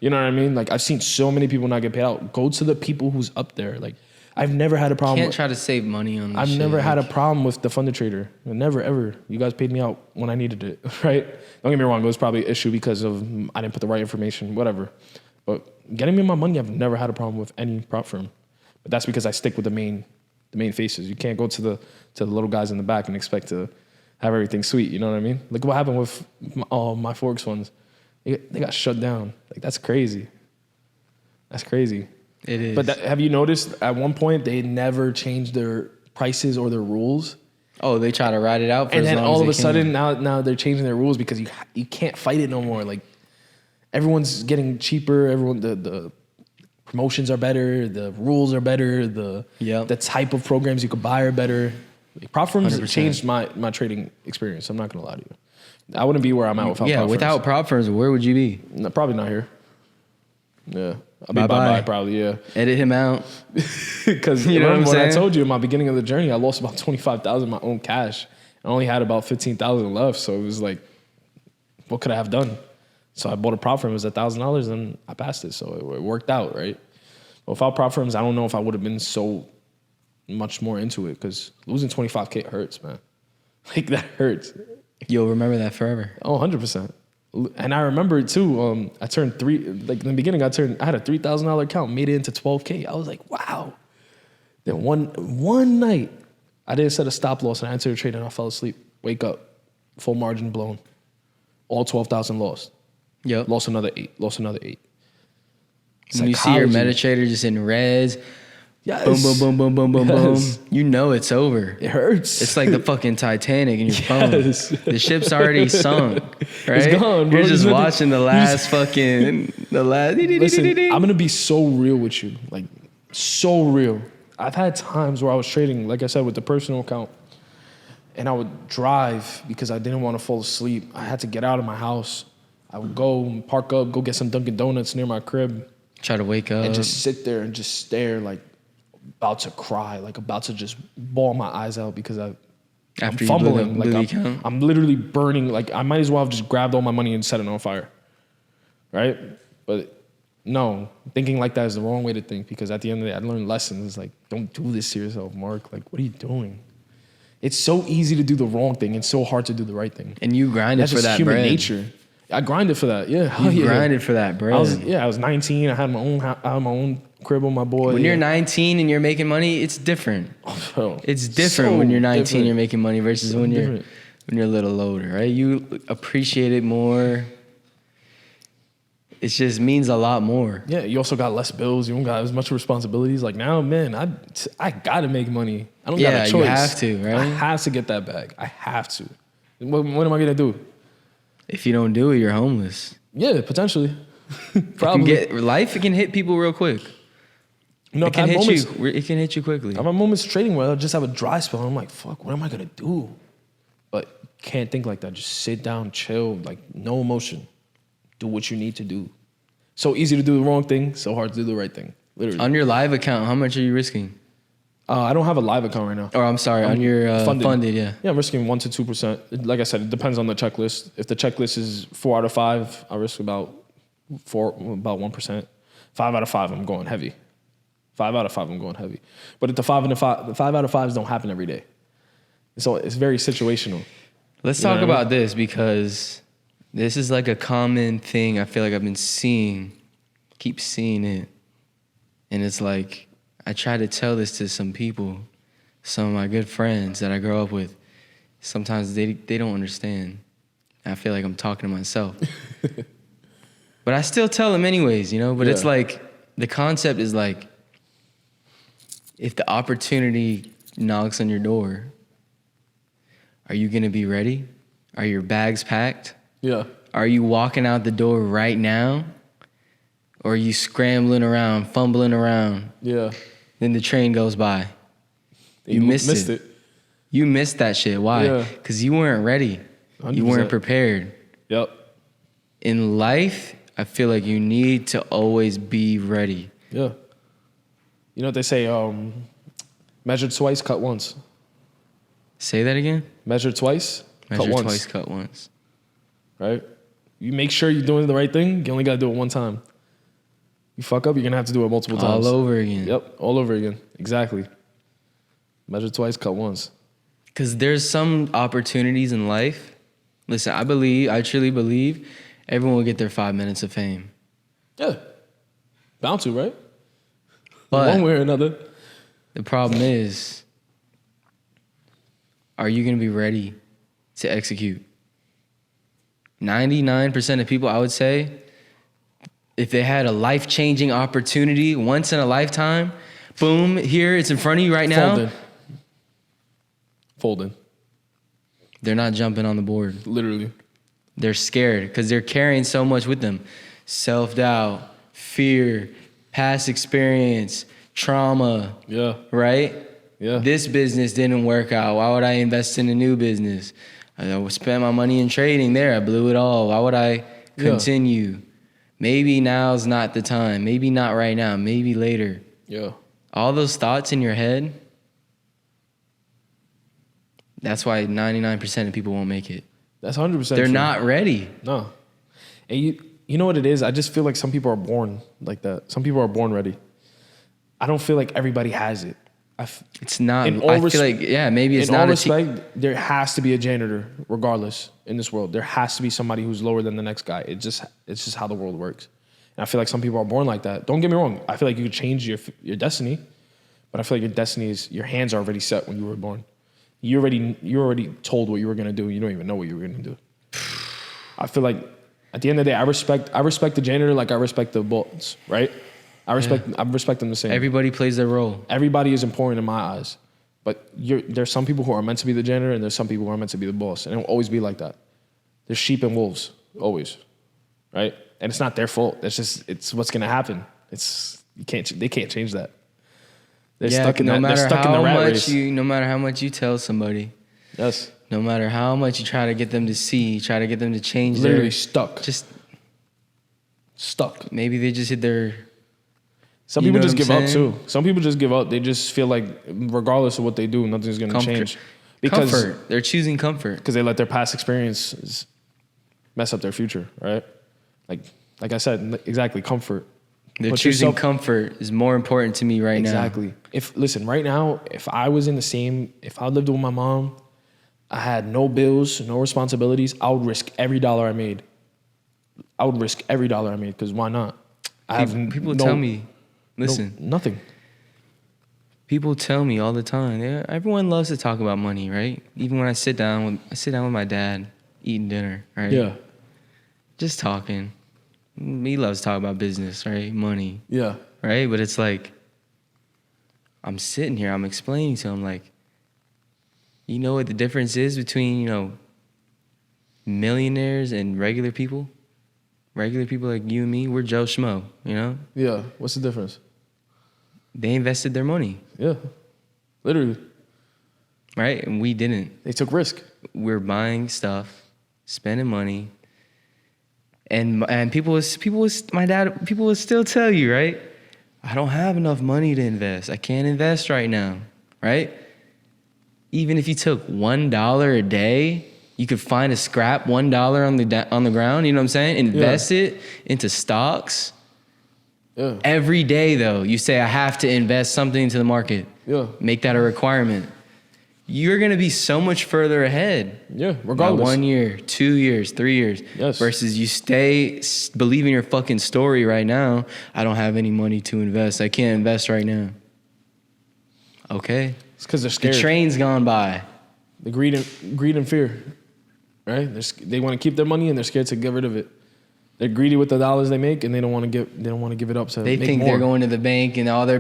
[SPEAKER 1] You know what I mean? Like I've seen so many people not get paid out. Go to the people who's up there. Like I've never had a problem.
[SPEAKER 2] Can't try to save money on this
[SPEAKER 1] I've
[SPEAKER 2] shit.
[SPEAKER 1] never had a problem with the funded trader. Never, ever. You guys paid me out when I needed it, right? Don't get me wrong. It was probably an issue because of I didn't put the right information, whatever. But getting me my money, I've never had a problem with any prop firm. But that's because I stick with the main faces. You can't go to the little guys in the back and expect to have everything sweet. You know what I mean? Look what happened with my Forex funds. They got shut down. Like that's crazy. That's crazy.
[SPEAKER 2] It is.
[SPEAKER 1] But have you noticed at one point they never changed their prices or their rules?
[SPEAKER 2] Oh, they try to ride it out for
[SPEAKER 1] And
[SPEAKER 2] as
[SPEAKER 1] then
[SPEAKER 2] long
[SPEAKER 1] all
[SPEAKER 2] as
[SPEAKER 1] of
[SPEAKER 2] they
[SPEAKER 1] a sudden
[SPEAKER 2] can.
[SPEAKER 1] now they're changing their rules because you can't fight it no more. Like everyone's getting cheaper. Everyone the promotions are better. The rules are better. The type of programs you could buy are better. Like, prop firms
[SPEAKER 2] 100%.
[SPEAKER 1] changed my trading experience. I'm not gonna lie to you. I wouldn't be where I'm at without prop firms.
[SPEAKER 2] without prop firms, where would you be?
[SPEAKER 1] No, probably not here. Yeah. I'll be
[SPEAKER 2] Bye-bye.
[SPEAKER 1] bye-bye probably, yeah.
[SPEAKER 2] Edit him out.
[SPEAKER 1] Because
[SPEAKER 2] You know what I'm
[SPEAKER 1] what I
[SPEAKER 2] saying?
[SPEAKER 1] told you in my beginning of the journey, I lost about 25,000 of my own cash. I only had about 15,000 left, so it was like, what could I have done? So I bought a prop firm. It was $1,000, and I passed it, so it worked out, right? But without prop firms, I don't know if I would have been so much more into it because losing 25K hurts, man. Like that hurts.
[SPEAKER 2] You'll remember that forever.
[SPEAKER 1] Oh, 100%. And I remember it too. I turned in the beginning, I had a $3,000 account, made it into 12K. I was like, wow. Then one night, I didn't set a stop loss and I entered a trade and I fell asleep. Wake up, full margin blown. All 12,000 lost.
[SPEAKER 2] Yep.
[SPEAKER 1] Lost another 8. Lost another 8.
[SPEAKER 2] When you see your
[SPEAKER 1] Psychology.
[SPEAKER 2] MetaTrader just in reds,
[SPEAKER 1] Yes.
[SPEAKER 2] boom, boom, boom, boom, boom, boom,
[SPEAKER 1] Yes.
[SPEAKER 2] boom, you know it's over.
[SPEAKER 1] It hurts.
[SPEAKER 2] It's like the fucking Titanic in your
[SPEAKER 1] Yes.
[SPEAKER 2] phone. The ship's already sunk, right?
[SPEAKER 1] It's gone, bro.
[SPEAKER 2] You're just
[SPEAKER 1] You
[SPEAKER 2] watching the last
[SPEAKER 1] Listen, I'm gonna be so real with you, like so real. I've had times where I was trading, like I said, with the personal account, and I would drive because I didn't want to fall asleep. I had to get out of my house. I would go park up, go get some Dunkin' Donuts near my crib,
[SPEAKER 2] Try to wake up.
[SPEAKER 1] and just sit there and just stare, like about to cry, like about to just bawl my eyes out because I'm
[SPEAKER 2] After you
[SPEAKER 1] fumbling.
[SPEAKER 2] blew the
[SPEAKER 1] Like
[SPEAKER 2] account?
[SPEAKER 1] I'm literally burning. Like I might as well have just grabbed all my money and set it on fire. Right? But no, thinking like that is the wrong way to think because at the end of the day, I learned lessons. Like, don't do this to yourself, Mark. Like, what are you doing? It's so easy to do the wrong thing and so hard to do the right thing.
[SPEAKER 2] And you grinded
[SPEAKER 1] That's
[SPEAKER 2] for
[SPEAKER 1] just
[SPEAKER 2] that
[SPEAKER 1] human
[SPEAKER 2] bread.
[SPEAKER 1] nature. I grinded for that. Yeah, hell
[SPEAKER 2] You
[SPEAKER 1] yeah.
[SPEAKER 2] grinded for that bread.
[SPEAKER 1] I was 19. I had my own crib with my boy.
[SPEAKER 2] When
[SPEAKER 1] yeah.
[SPEAKER 2] you're 19 and you're making money, it's different.
[SPEAKER 1] Bro,
[SPEAKER 2] It's different
[SPEAKER 1] so
[SPEAKER 2] when you're 19
[SPEAKER 1] different.
[SPEAKER 2] you're making money versus
[SPEAKER 1] So
[SPEAKER 2] when
[SPEAKER 1] different.
[SPEAKER 2] you're a little older, right? You appreciate it more. It just means a lot more.
[SPEAKER 1] Yeah, you also got less bills. You don't got as much responsibilities. Like now, man, I gotta make money. I don't got
[SPEAKER 2] Yeah,
[SPEAKER 1] a
[SPEAKER 2] you
[SPEAKER 1] choice.
[SPEAKER 2] have to, right?
[SPEAKER 1] I have to get that bag. I have to. What am I gonna do?
[SPEAKER 2] If you don't do it, you're homeless.
[SPEAKER 1] Yeah, potentially.
[SPEAKER 2] Probably. Life can hit people real quick.
[SPEAKER 1] You know,
[SPEAKER 2] It can
[SPEAKER 1] I've had
[SPEAKER 2] hit
[SPEAKER 1] moments,
[SPEAKER 2] you. It can hit you quickly.
[SPEAKER 1] I've had moments trading where I just have a dry spell. And I'm like, fuck, what am I gonna do? But can't think like that. Just sit down, chill, like no emotion. Do what you need to do. So easy to do the wrong thing, so hard to do the right thing. Literally.
[SPEAKER 2] On your live account, how much are you risking?
[SPEAKER 1] I don't have a live account right now.
[SPEAKER 2] Or I'm sorry, on your funded, yeah.
[SPEAKER 1] Yeah, I'm risking 1% to 2%. Like I said, it depends on the checklist. If the checklist is 4 out of 5, I risk about 1%. 5 out of 5, I'm going heavy. 5 out of 5, I'm going heavy. But if the 5 out of 5s don't happen every day, so it's very situational.
[SPEAKER 2] Let's
[SPEAKER 1] You know
[SPEAKER 2] talk
[SPEAKER 1] what I mean?
[SPEAKER 2] about this because this is like a common thing I feel like I've been seeing, keep seeing it. And it's like, I try to tell this to some people, some of my good friends that I grow up with. Sometimes they don't understand. I feel like I'm talking to myself. But I still tell them anyways, you know? But it's
[SPEAKER 1] Yeah.
[SPEAKER 2] like, the concept is like, if the opportunity knocks on your door, are you gonna be ready? Are your bags packed?
[SPEAKER 1] Yeah.
[SPEAKER 2] Are you walking out the door right now? Or are you scrambling around, fumbling around?
[SPEAKER 1] Yeah.
[SPEAKER 2] Then the train goes by. You missed it. You missed that shit. Why?
[SPEAKER 1] Yeah.
[SPEAKER 2] Because you weren't ready.
[SPEAKER 1] 100%.
[SPEAKER 2] You weren't prepared.
[SPEAKER 1] Yep.
[SPEAKER 2] In life, I feel like you need to always be ready.
[SPEAKER 1] Yeah. You know what they say? Measured twice, cut once.
[SPEAKER 2] Say that again?
[SPEAKER 1] Measured twice,
[SPEAKER 2] Measure
[SPEAKER 1] cut once.
[SPEAKER 2] twice, cut once.
[SPEAKER 1] Right? You make sure you're doing the right thing. You only got to do it one time. You fuck up, you're going to have to do it multiple times.
[SPEAKER 2] All over again.
[SPEAKER 1] Yep. All over again. Exactly. Measure twice, cut once.
[SPEAKER 2] Because there's some opportunities in life. Listen, I truly believe everyone will get their 5 minutes of fame.
[SPEAKER 1] Yeah. Bound to, right?
[SPEAKER 2] But
[SPEAKER 1] one way or another.
[SPEAKER 2] the problem is, are you going to be ready to execute? 99% of people, I would say, if they had a life-changing opportunity once in a lifetime, boom, here, it's in front of you right now.
[SPEAKER 1] Folding.
[SPEAKER 2] They're not jumping on the board.
[SPEAKER 1] Literally.
[SPEAKER 2] They're scared because they're carrying so much with them. Self-doubt, fear, past experience, trauma.
[SPEAKER 1] Yeah.
[SPEAKER 2] Right?
[SPEAKER 1] Yeah.
[SPEAKER 2] This business didn't work out. Why would I invest in a new business? I would spend my money in trading there. I blew it all. Why would I continue? Yeah. Maybe now's not the time. Maybe not right now. Maybe later.
[SPEAKER 1] Yeah.
[SPEAKER 2] All those thoughts in your head, that's why 99% of people won't make it.
[SPEAKER 1] That's 100%.
[SPEAKER 2] They're
[SPEAKER 1] true.
[SPEAKER 2] not ready.
[SPEAKER 1] No. And you know what it is? I just feel like some people are born like that. Some people are born ready. I don't feel like everybody has it.
[SPEAKER 2] It's not. I feel like, yeah, maybe it's not.
[SPEAKER 1] In all respect, there has to be a janitor, regardless, in this world. There has to be somebody who's lower than the next guy. It's just how the world works. And I feel like some people are born like that. Don't get me wrong. I feel like you could change your destiny, but I feel like your destiny is, your hands are already set when you were born. You're already told what you were gonna do. You don't even know what you were gonna do. I feel like at the end of the day, I respect the janitor like I respect the boss, right? I respect them the same.
[SPEAKER 2] Everybody plays their role.
[SPEAKER 1] Everybody is important in my eyes. But there's some people who are meant to be the janitor and there's some people who are meant to be the boss. And it will always be like that. There's sheep and wolves, always. Right? And it's not their fault. It's what's gonna happen. They can't change that. They're stuck in the rat race.
[SPEAKER 2] No matter how much you tell somebody.
[SPEAKER 1] Yes.
[SPEAKER 2] No matter how much you try to get them to see, try to get them to change
[SPEAKER 1] literally stuck.
[SPEAKER 2] Just
[SPEAKER 1] stuck.
[SPEAKER 2] Maybe they just hit their...
[SPEAKER 1] Some people just give up too. Some people just give up. They just feel like regardless of what they do, nothing's going to change. Because
[SPEAKER 2] comfort. They're choosing comfort.
[SPEAKER 1] Because they let their past experiences mess up their future, right? Like I said, exactly, comfort.
[SPEAKER 2] They're choosing comfort is more important to me right now.
[SPEAKER 1] Exactly. Listen, right now, if I lived with my mom, I had no bills, no responsibilities, I would risk every dollar I made. Because why not?
[SPEAKER 2] People tell me, listen.
[SPEAKER 1] Nothing.
[SPEAKER 2] People tell me all the time. Everyone loves to talk about money, right? Even when I sit down with my dad, eating dinner, right?
[SPEAKER 1] Yeah.
[SPEAKER 2] Just talking. He loves to talk about business, right? Money.
[SPEAKER 1] Yeah.
[SPEAKER 2] Right? But it's like, I'm sitting here, I'm explaining to him, like, you know what the difference is between, millionaires and regular people? Regular people like you and me, we're Joe Schmo,
[SPEAKER 1] Yeah. What's the difference?
[SPEAKER 2] They invested their money.
[SPEAKER 1] Yeah. Literally.
[SPEAKER 2] Right? And we didn't.
[SPEAKER 1] They took risk.
[SPEAKER 2] We're buying stuff, spending money. And people would still tell you, right? I don't have enough money to invest. I can't invest right now, right? Even if you took $1 a day, you could find a scrap $1 on the ground, you know what I'm saying? Invest it into stocks.
[SPEAKER 1] Yeah.
[SPEAKER 2] Every day, though, you say, I have to invest something into the market.
[SPEAKER 1] Yeah.
[SPEAKER 2] Make that a requirement. You're going to be so much further ahead.
[SPEAKER 1] Yeah, regardless.
[SPEAKER 2] 1 year, 2 years, 3 years.
[SPEAKER 1] Yes.
[SPEAKER 2] Versus you believing your fucking story right now. I don't have any money to invest. I can't invest right now. Okay.
[SPEAKER 1] It's because they're scared.
[SPEAKER 2] The train's gone by.
[SPEAKER 1] The greed and fear, right? They want to keep their money and they're scared to get rid of it. They're greedy with the dollars they make and they don't want to give it up to.
[SPEAKER 2] They
[SPEAKER 1] make
[SPEAKER 2] think
[SPEAKER 1] more.
[SPEAKER 2] They're going to the bank and all their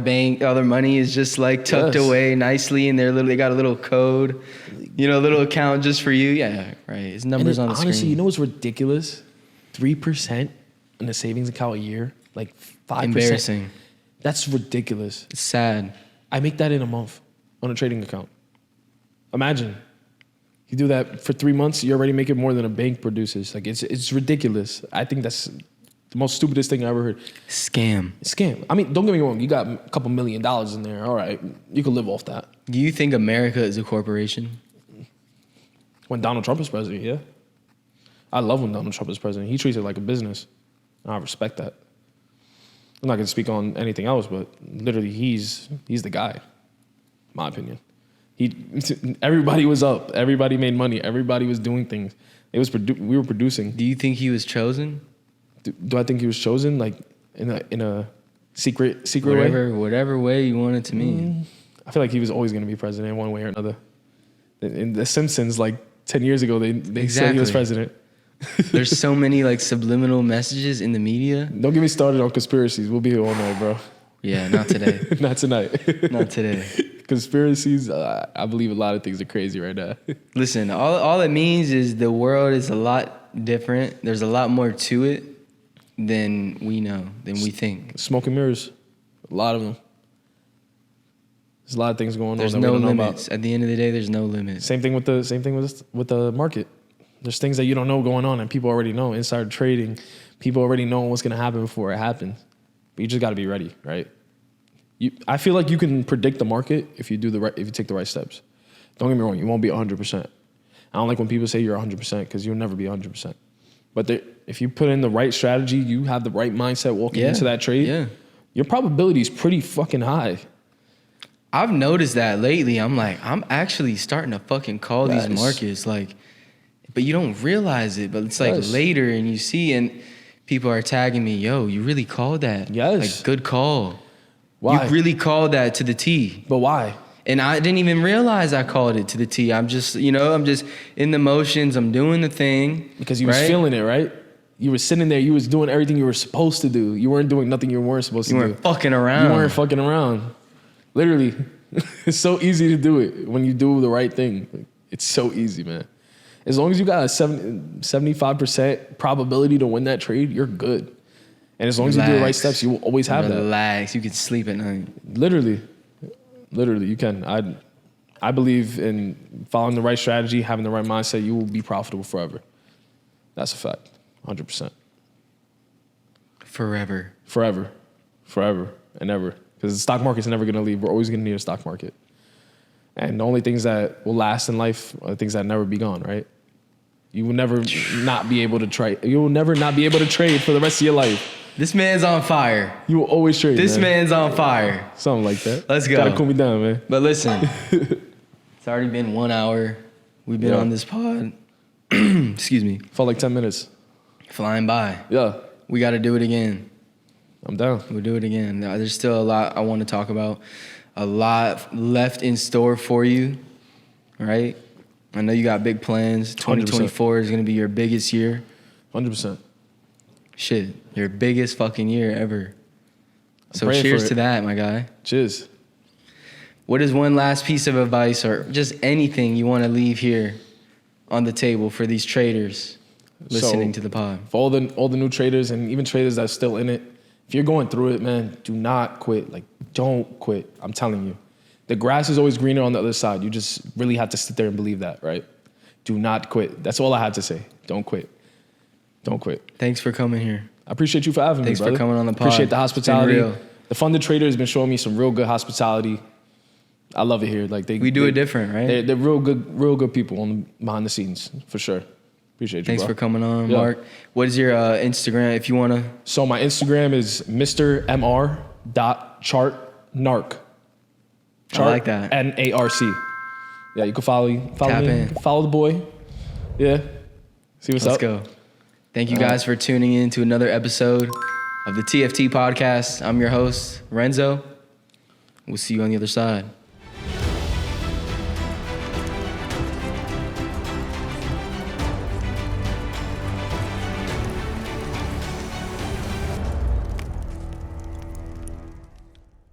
[SPEAKER 2] money is just like tucked away nicely in they got a little code, a little account just for you. Yeah, right. It's numbers on the screen.
[SPEAKER 1] Honestly, you know what's ridiculous? 3% in a savings account a year, like 5%.
[SPEAKER 2] Embarrassing.
[SPEAKER 1] That's ridiculous.
[SPEAKER 2] It's sad.
[SPEAKER 1] I make that in a month.
[SPEAKER 3] on a trading account. Imagine. You do that for 3 months, you're already making more than a bank produces. Like, it's ridiculous. I think that's the most stupidest thing I ever heard.
[SPEAKER 2] Scam.
[SPEAKER 3] Scam. I mean, don't get me wrong. You got a couple $1 million in there. All right, you can live off that.
[SPEAKER 2] Do you think America is a corporation?
[SPEAKER 3] When Donald Trump was president, yeah. I love when Donald Trump was president. He treats it like a business. And I respect that. I'm not going to speak on anything else, but literally he's the guy, in my opinion. Everybody was up. Everybody made money. Everybody was doing things. We were producing.
[SPEAKER 2] Do you think he was chosen?
[SPEAKER 3] Do I think he was chosen, like in a secret way?
[SPEAKER 2] Whatever way you want it to mean.
[SPEAKER 3] I feel like he was always going to be president one way or another. In The Simpsons, like 10 years ago, they said he was president.
[SPEAKER 2] There's so many like subliminal messages in the media.
[SPEAKER 3] Don't get me started on conspiracies. We'll be here all night, bro.
[SPEAKER 2] Yeah, not today.
[SPEAKER 3] Not tonight.
[SPEAKER 2] Not today.
[SPEAKER 3] Conspiracies, I believe a lot of things are crazy right now.
[SPEAKER 2] Listen, all it means is the world is a lot different. There's a lot more to it than we know, than we think.
[SPEAKER 3] Smoke and mirrors, a lot of them. There's a lot of things going on.
[SPEAKER 2] There's no limits. At the end of the day, there's no limits.
[SPEAKER 3] Same thing with the market. There's things that you don't know going on, and people already know. Insider trading, people already know what's going to happen before it happens. But you just got to be ready, right? I feel like you can predict the market if you take the right steps. Don't get me wrong, you won't be 100%. I don't like when people say you're 100% because you'll never be 100%. But if you put in the right strategy, you have the right mindset walking into that trade, your probability is pretty fucking high.
[SPEAKER 2] I've noticed that lately. I'm actually starting to fucking call these markets, like, but you don't realize it. But it's like later, and you see, and people are tagging me, "Yo, you really called that?
[SPEAKER 3] Yes,
[SPEAKER 2] like good call.
[SPEAKER 3] Why?
[SPEAKER 2] You really called that to the T.
[SPEAKER 3] But why?
[SPEAKER 2] And I didn't even realize I called it to the T. I'm just in the motions. I'm doing the thing
[SPEAKER 3] because you was feeling it, right? You were sitting there. You was doing everything you were supposed to do. You weren't doing nothing you weren't supposed to do.
[SPEAKER 2] You weren't fucking around.
[SPEAKER 3] You weren't fucking around. Literally, it's so easy to do it when you do the right thing. It's so easy, man. As long as you got a 75% probability to win that trade, you're good. And as long as you do the right steps, you will always have that.
[SPEAKER 2] Relax. You can sleep at night.
[SPEAKER 3] Literally, you can. I believe in following the right strategy, having the right mindset. You will be profitable forever. That's a fact, 100%.
[SPEAKER 2] Forever,
[SPEAKER 3] and ever. Because the stock market's never going to leave. We're always going to need a stock market. And the only things that will last in life are the things that never be gone, right? You will never not be able to trade. You will never not be able to trade for the rest of your life.
[SPEAKER 2] This man's on fire.
[SPEAKER 3] You will always trade.
[SPEAKER 2] This man's on fire.
[SPEAKER 3] Something like that.
[SPEAKER 2] Let's go.
[SPEAKER 3] Gotta cool me down, man.
[SPEAKER 2] But listen, it's already been 1 hour. We've been on this pod. Excuse me.
[SPEAKER 3] Felt like 10 minutes.
[SPEAKER 2] Flying by.
[SPEAKER 3] Yeah.
[SPEAKER 2] We got to do it again.
[SPEAKER 3] I'm down.
[SPEAKER 2] We'll do it again. There's still a lot I want to talk about. A lot left in store for you, right? I know you got big plans. 2024 100%. Is going to be your biggest year.
[SPEAKER 3] 100%.
[SPEAKER 2] Shit, your biggest fucking year ever. So cheers to that, my guy.
[SPEAKER 3] Cheers.
[SPEAKER 2] What is one last piece of advice or just anything you want to leave here on the table for these traders listening to the pod?
[SPEAKER 3] For all the new traders and even traders that are still in it, if you're going through it, man, do not quit. Like, don't quit. I'm telling you. The grass is always greener on the other side. You just really have to sit there and believe that, right? Do not quit. That's all I had to say. Don't quit. Don't quit.
[SPEAKER 2] Thanks for coming here.
[SPEAKER 3] I appreciate you for having me, brother.
[SPEAKER 2] Thanks for coming on the pod.
[SPEAKER 3] Appreciate the hospitality. The Funded Trader has been showing me some real good hospitality. I love it here. Like
[SPEAKER 2] we do it different, right?
[SPEAKER 3] They're real good people behind the scenes, for sure. Appreciate you,
[SPEAKER 2] Thanks for coming on, Mark. What is your Instagram, if you want to?
[SPEAKER 3] So my Instagram is mrmr.chartnarc.
[SPEAKER 2] I like that.
[SPEAKER 3] NARC. Yeah, you can follow me. Follow the boy. Yeah. See what's up.
[SPEAKER 2] Let's go. Thank you guys for tuning in to another episode of the TFT podcast. I'm your host, Lorenzo. We'll see you on the other side.